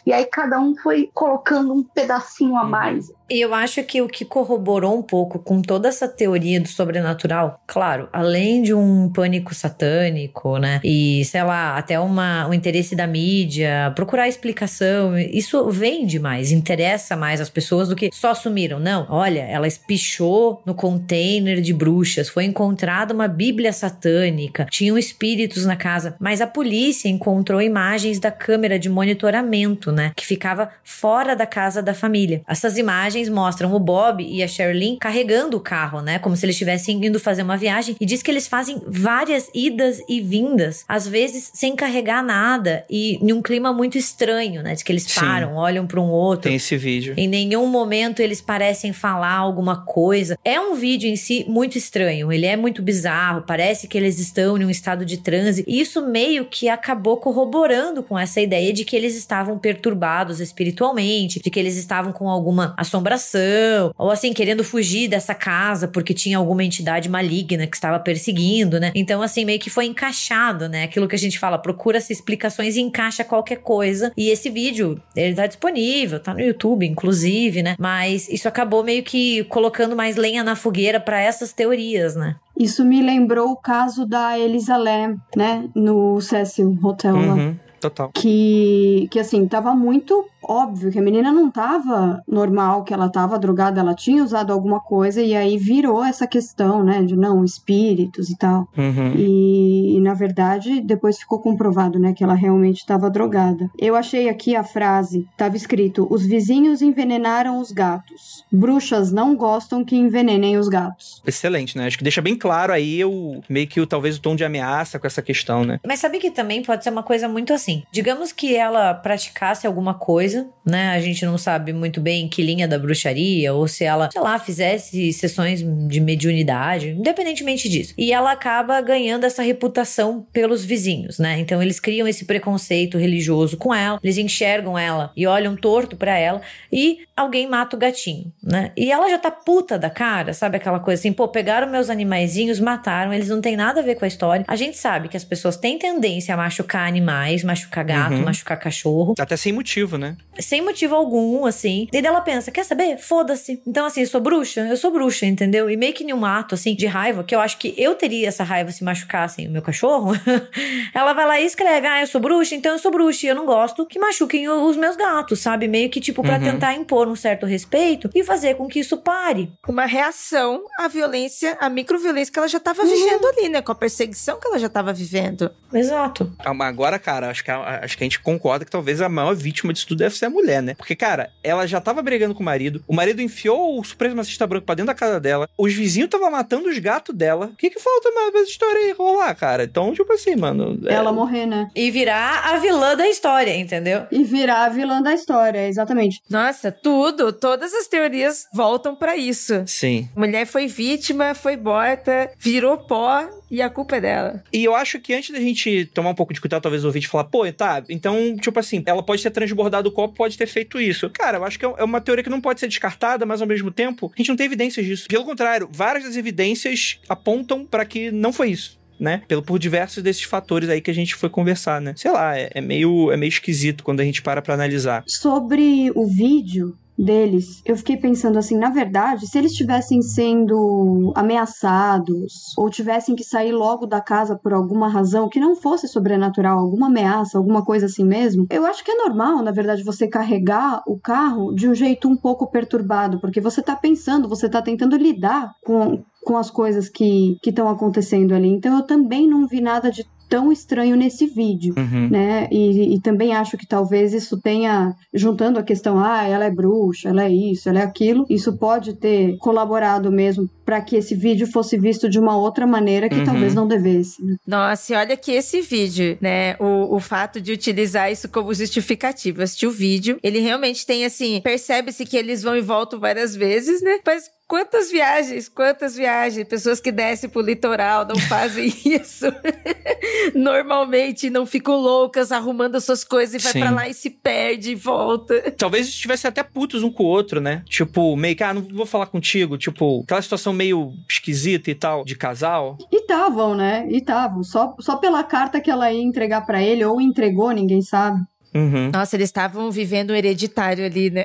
E aí cada um foi colocando um pedacinho a mais. E eu acho que o que corroborou um pouco com toda essa teoria do sobrenatural, claro, além de um pânico satânico, né? E, sei lá, até um interesse da mídia, procurar explicação, isso vende mais, interessa mais as pessoas do que só assumiram. Não, olha, ela espichou no container de bruxas, foi encontrada uma bíblia satânica, tinham espíritos na casa, mas a polícia encontrou imagens da câmera de monitoramento, né? Que ficava fora da casa da família. Essas imagens mostram o Bob e a Sherilyn carregando o carro, né? Como se eles estivessem indo fazer uma viagem. E diz que eles fazem várias idas e vindas, às vezes sem carregar nada e em um clima muito estranho, né? Diz que eles param, olham para um outro. Tem esse vídeo. Em nenhum momento eles parecem falar alguma coisa. É um vídeo em si muito estranho. Ele é muito bizarro. Parece que eles estão em um estado de transe. E isso meio que acabou corroborando com essa ideia de que eles estavam perturbados espiritualmente, de que eles estavam com alguma assombração, ou assim, querendo fugir dessa casa porque tinha alguma entidade maligna que estava perseguindo, né? Então, assim, meio que foi encaixado, né? Aquilo que a gente fala, procura-se explicações e encaixa qualquer coisa. E esse vídeo, ele tá disponível, tá no YouTube, inclusive, né? Mas isso acabou meio que colocando mais lenha na fogueira para essas teorias, né? Isso me lembrou o caso da Elisa Lam, né? No Cecil Hotel lá. Total. Que assim, tava muito óbvio que a menina não tava normal, que ela tava drogada, ela tinha usado alguma coisa e aí virou essa questão, né, de não, espíritos e tal. E na verdade, depois ficou comprovado, né, que ela realmente estava drogada. Eu achei aqui a frase, tava escrito: os vizinhos envenenaram os gatos. Bruxas não gostam que envenenem os gatos. Excelente, né? Acho que deixa bem claro aí talvez o tom de ameaça com essa questão, né? Mas sabe que também pode ser uma coisa muito assim. Digamos que ela praticasse alguma coisa, né? A gente não sabe muito bem que linha da bruxaria, ou se ela, sei lá, fizesse sessões de mediunidade, independentemente disso. E ela acaba ganhando essa reputação pelos vizinhos, né? Então eles criam esse preconceito religioso com ela, eles enxergam ela e olham torto pra ela, e alguém mata o gatinho, né? E ela já tá puta da cara, sabe? Aquela coisa assim, pô, pegaram meus animaizinhos, mataram, eles não têm nada a ver com a história. A gente sabe que as pessoas têm tendência a machucar animais, machucar gato, machucar cachorro. Até sem motivo, né? Sem motivo algum, assim. E daí ela pensa, quer saber? Foda-se. Então, assim, eu sou bruxa, entendeu? E meio que nenhum ato, assim, de raiva, que eu acho que eu teria essa raiva se machucassem o meu cachorro, ela vai lá e escreve, eu sou bruxa, então eu sou bruxa, e eu não gosto que machuquem os meus gatos, sabe? Meio que, tipo, pra tentar impor um certo respeito e fazer com que isso pare. Uma reação à violência, à microviolência que ela já tava vivendo ali, né? Com a perseguição que ela já tava vivendo. Exato. Agora, cara, acho que a gente concorda que talvez a maior vítima disso tudo deve ser a mulher, né? Porque, cara, ela já tava brigando com o marido enfiou o supremacista branco pra dentro da casa dela, os vizinhos estavam matando os gatos dela. O que falta mais pra essa história aí rolar, cara? Então, tipo assim, mano... Ela morrer, né? E virar a vilã da história, entendeu? E virar a vilã da história, exatamente. Nossa, todas as teorias voltam pra isso. Sim. Mulher foi vítima, foi morta, virou pó e a culpa é dela. E eu acho que antes da gente tomar um pouco de cuidado, talvez ouvir e falar, pô, tá, então, tipo assim, ela pode ter transbordado o copo, pode ter feito isso. Cara, eu acho que é uma teoria que não pode ser descartada, mas ao mesmo tempo, a gente não tem evidências disso. Pelo contrário, várias das evidências apontam pra que não foi isso, né? Por diversos desses fatores aí que a gente foi conversar, né? Sei lá, é meio esquisito quando a gente para pra analisar. Sobre o vídeo deles, eu fiquei pensando assim, na verdade, se eles estivessem sendo ameaçados ou tivessem que sair logo da casa por alguma razão que não fosse sobrenatural, alguma ameaça, alguma coisa assim mesmo, eu acho que é normal, na verdade, você carregar o carro de um jeito um pouco perturbado, porque você tá pensando, você tá tentando lidar com as coisas que estão acontecendo ali. Então eu também não vi nada de tão estranho nesse vídeo, né? E também acho que talvez isso tenha, juntando a questão, ela é bruxa, ela é isso, ela é aquilo, isso pode ter colaborado mesmo para que esse vídeo fosse visto de uma outra maneira que talvez não devesse, né? Nossa, e olha que esse vídeo, né, o fato de utilizar isso como justificativa, assistir o vídeo, ele realmente tem, assim, percebe-se que eles vão e voltam várias vezes, né, mas quantas viagens, pessoas que descem pro litoral não fazem isso normalmente, não ficam loucas arrumando as suas coisas e vai pra lá e se perde e volta. Talvez estivessem até putos um com o outro, né? Tipo, meio que, não vou falar contigo, tipo, aquela situação meio esquisita e tal, de casal. E estavam, né? Só pela carta que ela ia entregar pra ele, ou entregou, ninguém sabe. Nossa, eles estavam vivendo um hereditário ali, né?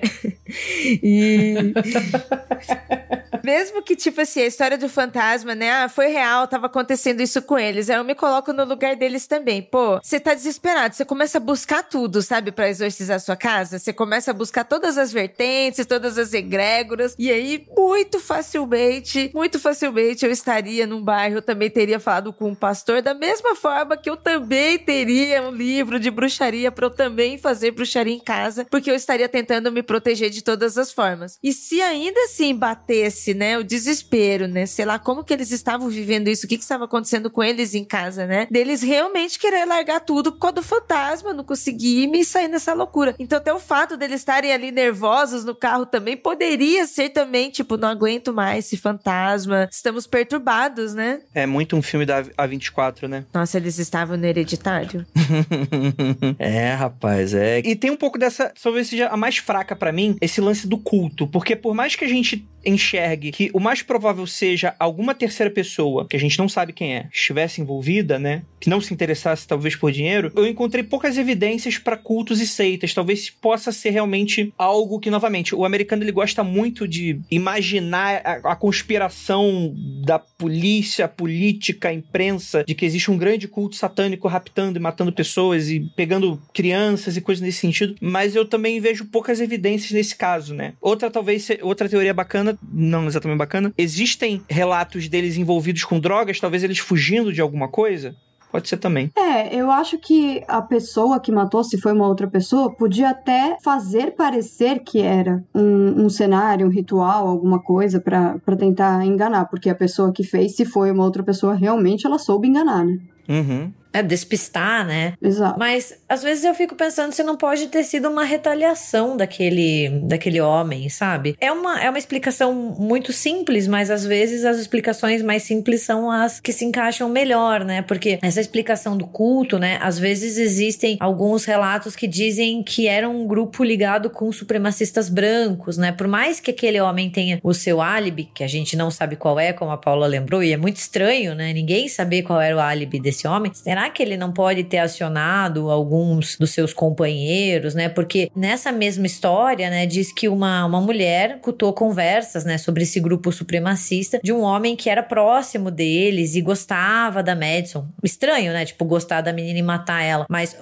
E... mesmo que, tipo assim, a história do fantasma, né? Foi real, tava acontecendo isso com eles. Aí eu me coloco no lugar deles também. Pô, você tá desesperado, você começa a buscar tudo, sabe? Pra exorcizar a sua casa. Você começa a buscar todas as vertentes, todas as egrégoras. E aí, muito facilmente, eu estaria num bairro, eu também teria falado com um pastor, da mesma forma que eu também teria um livro de bruxaria pra eu também fazer bruxaria em casa, porque eu estaria tentando me proteger de todas as formas. E se ainda assim batesse, né, o desespero, né, sei lá, como que eles estavam vivendo isso, o que estava acontecendo com eles em casa, né, deles realmente querer largar tudo por causa do fantasma, não conseguir me sair nessa loucura. Então até o fato deles estarem ali nervosos no carro também poderia ser também, tipo, não aguento mais esse fantasma, estamos perturbados, né? É muito um filme da A24, né? Nossa, eles estavam no Hereditário. É, rapaz. E tem um pouco dessa, talvez seja a mais fraca pra mim, esse lance do culto, porque por mais que a gente enxergue que o mais provável seja alguma terceira pessoa, que a gente não sabe quem é, estivesse envolvida, né, que não se interessasse talvez por dinheiro, eu encontrei poucas evidências pra cultos e seitas, talvez possa ser realmente algo que, novamente, o americano ele gosta muito de imaginar a conspiração da polícia, a política, a imprensa, de que existe um grande culto satânico raptando e matando pessoas e pegando crianças e coisas nesse sentido, mas eu também vejo poucas evidências nesse caso, né? Outra teoria bacana, não exatamente bacana, existem relatos deles envolvidos com drogas, talvez eles fugindo de alguma coisa, Pode ser também. Eu acho que a pessoa que matou, se foi uma outra pessoa, podia até fazer parecer que era um cenário, um ritual, alguma coisa pra tentar enganar, porque a pessoa que fez, se foi uma outra pessoa, realmente ela soube enganar, né? Uhum. Despistar, né? Exato. Mas, às vezes, eu fico pensando se não pode ter sido uma retaliação daquele homem, sabe? É uma explicação muito simples, mas, às vezes, as explicações mais simples são as que se encaixam melhor, né? Porque essa explicação do culto, né? Às vezes, existem alguns relatos que dizem que era um grupo ligado com supremacistas brancos, né? Por mais que aquele homem tenha o seu álibi, que a gente não sabe qual é, como a Paula lembrou, e é muito estranho, né? Ninguém saber qual era o álibi desse homem. Será que ele não pode ter acionado alguns dos seus companheiros, né? Porque nessa mesma história, né, diz que uma mulher escutou conversas, né, sobre esse grupo supremacista de um homem que era próximo deles e gostava da Madison. Estranho, né? Tipo, gostar da menina e matar ela. Mas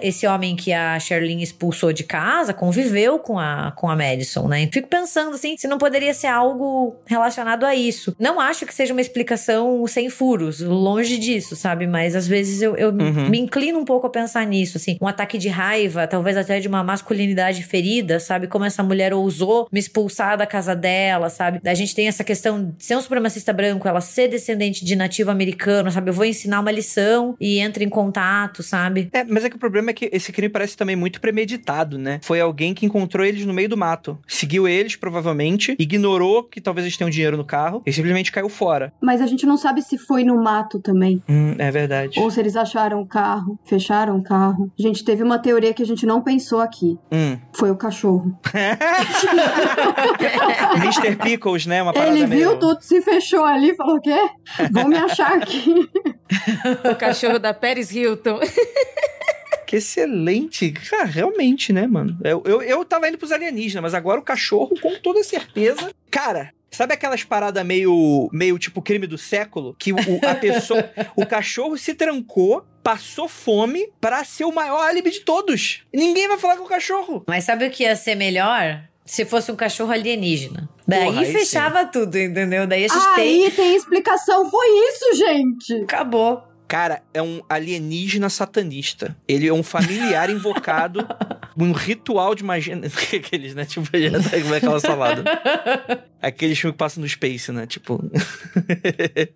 esse homem que a Charlene expulsou de casa conviveu com a Madison, né? E fico pensando, assim, se não poderia ser algo relacionado a isso. Não acho que seja uma explicação sem furos, longe disso, sabe? Mas às vezes eu me inclino um pouco a pensar nisso, assim. Um ataque de raiva, talvez até de uma masculinidade ferida, sabe? Como essa mulher ousou me expulsar da casa dela, sabe? A gente tem essa questão de ser um supremacista branco, ela ser descendente de nativo americano, sabe? Eu vou ensinar uma lição e entra em contato, sabe? Mas é que o problema é que esse crime parece também muito premeditado, né? Foi alguém que encontrou eles no meio do mato. Seguiu eles, provavelmente, ignorou que talvez eles tenham dinheiro no carro e simplesmente caiu fora. Mas a gente não sabe se foi no mato também. É verdade. Ou se eles acharam o carro, fecharam o carro. Gente, teve uma teoria que a gente não pensou aqui. Foi o cachorro. Mr. Pickles, né? Uma parada Ele meio... viu tudo, se fechou ali e falou, o quê? Vão me achar aqui. O cachorro da Paris Hilton. Que excelente. Cara, realmente, né, mano? Eu tava indo pros alienígenas, mas agora o cachorro, com toda certeza... Cara... Sabe aquelas paradas meio tipo crime do século? Que o cachorro se trancou, passou fome pra ser o maior álibi de todos. Ninguém vai falar com o cachorro. Mas sabe o que ia ser melhor? Se fosse um cachorro alienígena. Daí fechava tudo, entendeu? Daí a gente tem explicação. Foi isso, gente. Acabou. Cara, é um alienígena satanista. Ele é um familiar invocado, um ritual de magia... Aqueles, né? Tipo, como é aquela salada. Aqueles filmes que passam no Space, né? Tipo...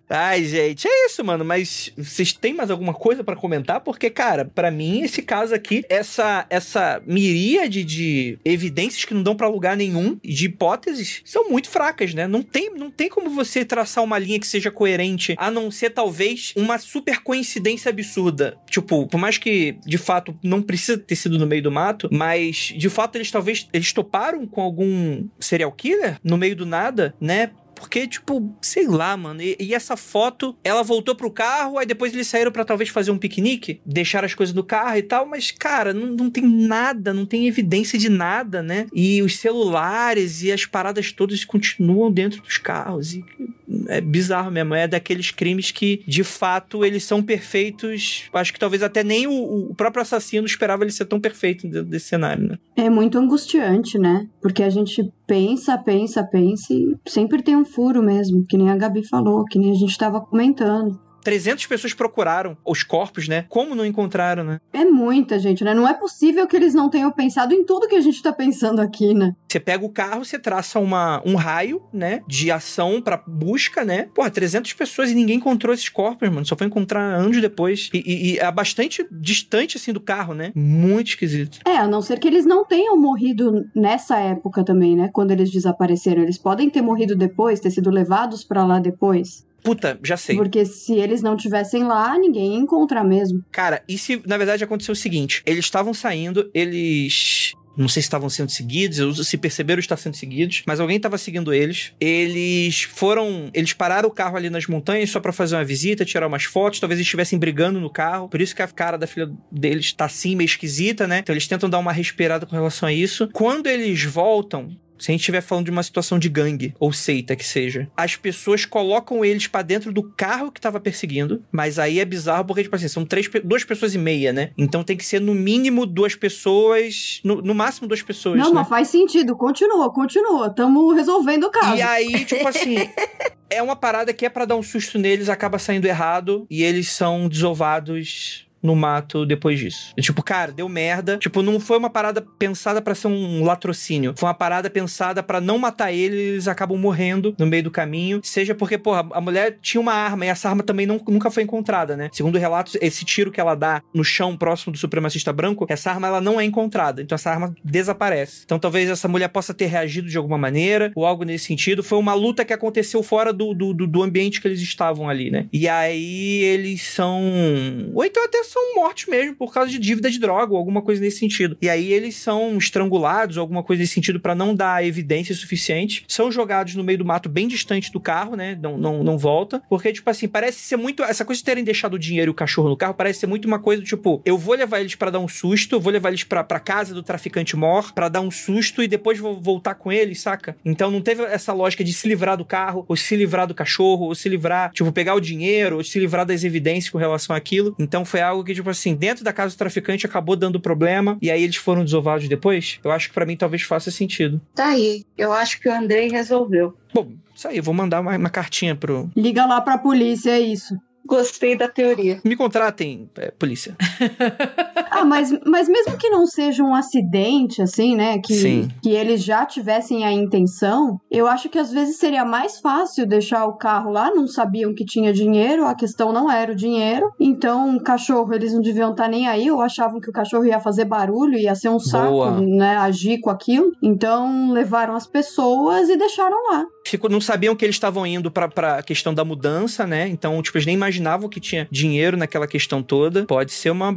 Ai, gente, é isso, mano. Mas vocês têm mais alguma coisa pra comentar? Porque, cara, pra mim, esse caso aqui, essa miríade de evidências que não dão pra lugar nenhum, de hipóteses, são muito fracas, né? Não tem como você traçar uma linha que seja coerente, a não ser, talvez, uma super coincidência absurda. Tipo, por mais que, de fato, não precisa ter sido no meio do mato, mas, de fato, eles toparam com algum serial killer no meio do nada, né? Porque, tipo, sei lá, mano. E essa foto, ela voltou pro carro, aí depois eles saíram pra talvez fazer um piquenique, deixaram as coisas no carro e tal, mas, cara, não tem nada, não tem evidência de nada, né? E os celulares e as paradas todas continuam dentro dos carros. E é bizarro mesmo. É daqueles crimes que, de fato, eles são perfeitos. Acho que talvez até nem o próprio assassino esperava ele ser tão perfeito dentro desse cenário, né? É muito angustiante, né? Porque a gente pensa e sempre tem um furo mesmo, que nem a Gabi falou, que nem a gente tava comentando. 300 pessoas procuraram os corpos, né? Como não encontraram, né? É muita gente, né? Não é possível que eles não tenham pensado em tudo que a gente tá pensando aqui, né? Você pega o carro, você traça um raio, né? De ação pra busca, né? Porra, 300 pessoas e ninguém encontrou esses corpos, mano. Só foi encontrar anos depois. E é bastante distante, assim, do carro, né? Muito esquisito. A não ser que eles não tenham morrido nessa época também, né? Quando eles desapareceram. Eles podem ter morrido depois, ter sido levados pra lá depois. Puta, já sei. Porque se eles não tivessem lá, ninguém ia encontrar mesmo. Cara, e se, na verdade, aconteceu o seguinte? Eles estavam saindo, eles... Não sei se estavam sendo seguidos, se perceberam estar sendo seguidos, mas alguém estava seguindo eles. Eles pararam o carro ali nas montanhas só pra fazer uma visita, tirar umas fotos, talvez eles estivessem brigando no carro. Por isso que a cara da filha deles tá assim, meio esquisita, né? Então eles tentam dar uma respirada com relação a isso. Quando eles voltam, se a gente estiver falando de uma situação de gangue ou seita que seja, as pessoas colocam eles pra dentro do carro que tava perseguindo, mas aí é bizarro porque, tipo assim, são 2 pessoas e meia, né? Então tem que ser no mínimo 2 pessoas, no máximo 2 pessoas, Não, né? mas faz sentido. Continua. Tamo resolvendo o caso. E aí, tipo assim, é uma parada que é pra dar um susto neles, acaba saindo errado e eles são desovados no mato depois disso. Tipo, cara, deu merda. Tipo, não foi uma parada pensada pra ser um latrocínio. Foi uma parada pensada pra não matar eles acabam morrendo no meio do caminho. Seja porque, porra, a mulher tinha uma arma e essa arma também nunca foi encontrada, né? Segundo relatos, esse tiro que ela dá no chão próximo do supremacista branco, essa arma ela não é encontrada. Então essa arma desaparece. Então talvez essa mulher possa ter reagido de alguma maneira ou algo nesse sentido. Foi uma luta que aconteceu fora do ambiente que eles estavam ali, né? E aí eles são... Ou então até são mortos mesmo por causa de dívida de droga ou alguma coisa nesse sentido. E aí eles são estrangulados ou alguma coisa nesse sentido pra não dar evidência suficiente. São jogados no meio do mato bem distante do carro, né? Não volta. Porque, tipo assim, parece ser muito... Essa coisa de terem deixado o dinheiro e o cachorro no carro parece ser muito uma coisa do tipo, eu vou levar eles pra dar um susto, eu vou levar eles pra casa do traficante mor pra dar um susto e depois vou voltar com eles, saca? Então não teve essa lógica de se livrar do carro, ou se livrar do cachorro, ou se livrar, tipo, pegar o dinheiro, ou se livrar das evidências com relação àquilo. Então foi algo que, tipo assim, dentro da casa do traficante acabou dando problema, e aí eles foram desovados depois. Eu acho que pra mim talvez faça sentido. Tá aí, eu acho que o Andrei resolveu. Bom, isso aí, eu vou mandar uma cartinha pro... Liga lá pra polícia, é isso. Gostei da teoria. Me contratem, polícia. Mas mesmo que não seja um acidente, assim, né? Que eles já tivessem a intenção, eu acho que às vezes seria mais fácil deixar o carro lá, não sabiam que tinha dinheiro, a questão não era o dinheiro. Então, o cachorro, eles não deviam estar nem aí, ou achavam que o cachorro ia fazer barulho, ia ser um saco, né? Agir com aquilo. Então, levaram as pessoas e deixaram lá. Não sabiam que eles estavam indo pra questão da mudança, né? Então, tipo, eles nem imaginavam que tinha dinheiro naquela questão toda. Pode ser uma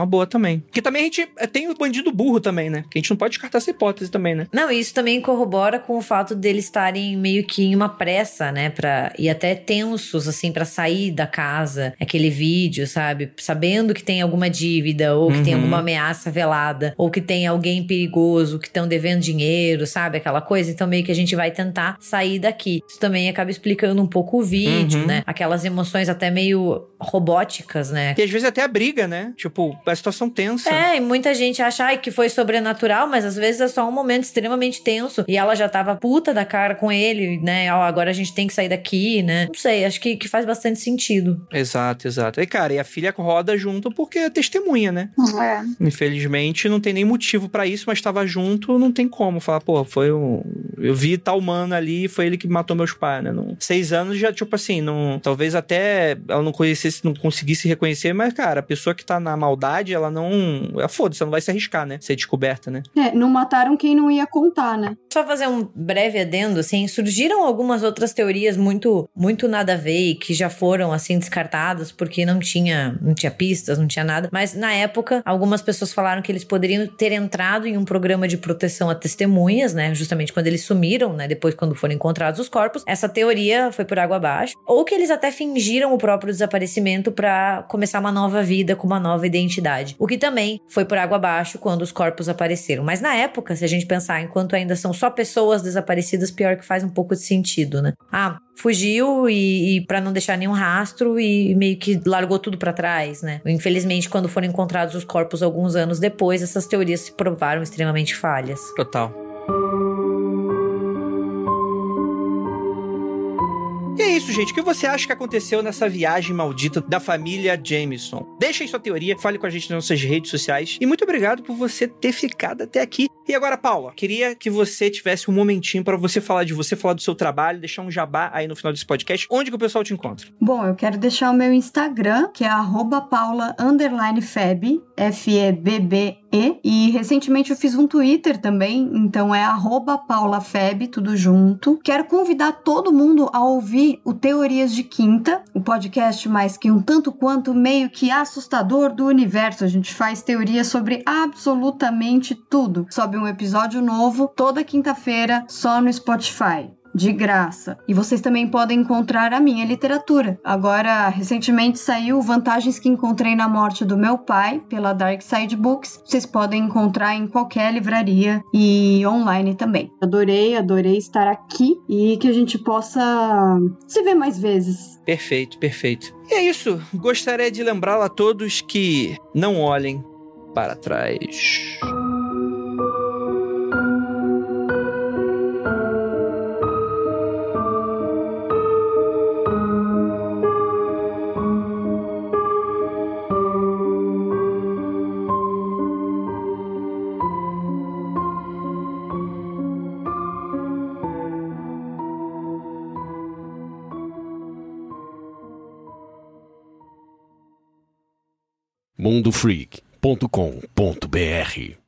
boa também. Porque também a gente tem o bandido burro também, né? Que a gente não pode descartar essa hipótese também, né? Não, isso também corrobora com o fato deles estarem meio que em uma pressa, né? E até tensos, assim, pra sair da casa. Aquele vídeo, sabe? Sabendo que tem alguma dívida, ou que tem alguma ameaça velada, ou que tem alguém perigoso, que estão devendo dinheiro, sabe? Aquela coisa. Então, meio que a gente vai tentar sair daqui. Isso também acaba explicando um pouco o vídeo, né? Aquelas emoções até meio robóticas, né? E às vezes até a briga, né? Tipo, a situação tensa. E muita gente acha que foi sobrenatural, mas às vezes é só um momento extremamente tenso. E ela já tava puta da cara com ele, né? Agora a gente tem que sair daqui, né? Não sei, acho que faz bastante sentido. Exato. E, cara, e a filha roda junto porque é testemunha, né? Infelizmente, não tem nem motivo pra isso, mas tava junto, não tem como falar, pô, eu vi tal mano ali, foi ele que matou meus pais, né? 6 anos já, tipo assim, talvez até ela não conseguisse reconhecer, mas, cara, a pessoa que tá na maldade, ela foda-se, ela não vai se arriscar, né? Ser descoberta, né? Não mataram quem não ia contar, né? Só fazer um breve adendo, assim, surgiram algumas outras teorias muito, muito nada a ver e que já foram, assim, descartadas porque não tinha pistas, não tinha nada, mas na época, algumas pessoas falaram que eles poderiam ter entrado em um programa de proteção a testemunhas, né? Justamente quando eles sumiram, né? Depois, quando foram encontrados os corpos. Essa teoria foi por água abaixo. Ou que eles até fingiram o próprio desaparecimento pra começar uma nova vida com uma nova identidade. O que também foi por água abaixo quando os corpos apareceram. Mas na época, se a gente pensar, enquanto ainda são só pessoas desaparecidas, pior que faz um pouco de sentido, né? Fugiu e pra não deixar nenhum rastro e meio que largou tudo pra trás, né? Infelizmente, quando foram encontrados os corpos alguns anos depois, essas teorias se provaram extremamente falhas. Total. E é isso, gente. O que você acha que aconteceu nessa viagem maldita da família Jameson? Deixa aí sua teoria, fale com a gente nas nossas redes sociais. E muito obrigado por você ter ficado até aqui. E agora, Paula, queria que você tivesse um momentinho pra você falar de você, falar do seu trabalho, deixar um jabá aí no final desse podcast. Onde que o pessoal te encontra? Bom, eu quero deixar o meu Instagram, que é @paula_feb, FEBBE. E recentemente eu fiz um Twitter também, então é @paulafeb, tudo junto. Quero convidar todo mundo a ouvir o Teorias de Quinta, o podcast mais que um tanto quanto meio que assustador do universo. A gente faz teorias sobre absolutamente tudo. Sobe um episódio novo toda quinta-feira só no Spotify. de graça. E vocês também podem encontrar a minha literatura. Agora, recentemente saiu Vantagens que Encontrei na Morte do Meu Pai, pela Dark Side Books. Vocês podem encontrar em qualquer livraria e online também. Adorei estar aqui e que a gente possa se ver mais vezes. Perfeito, perfeito. E é isso. Gostaria de lembrá-lo a todos que não olhem para trás. mundofreak.com.br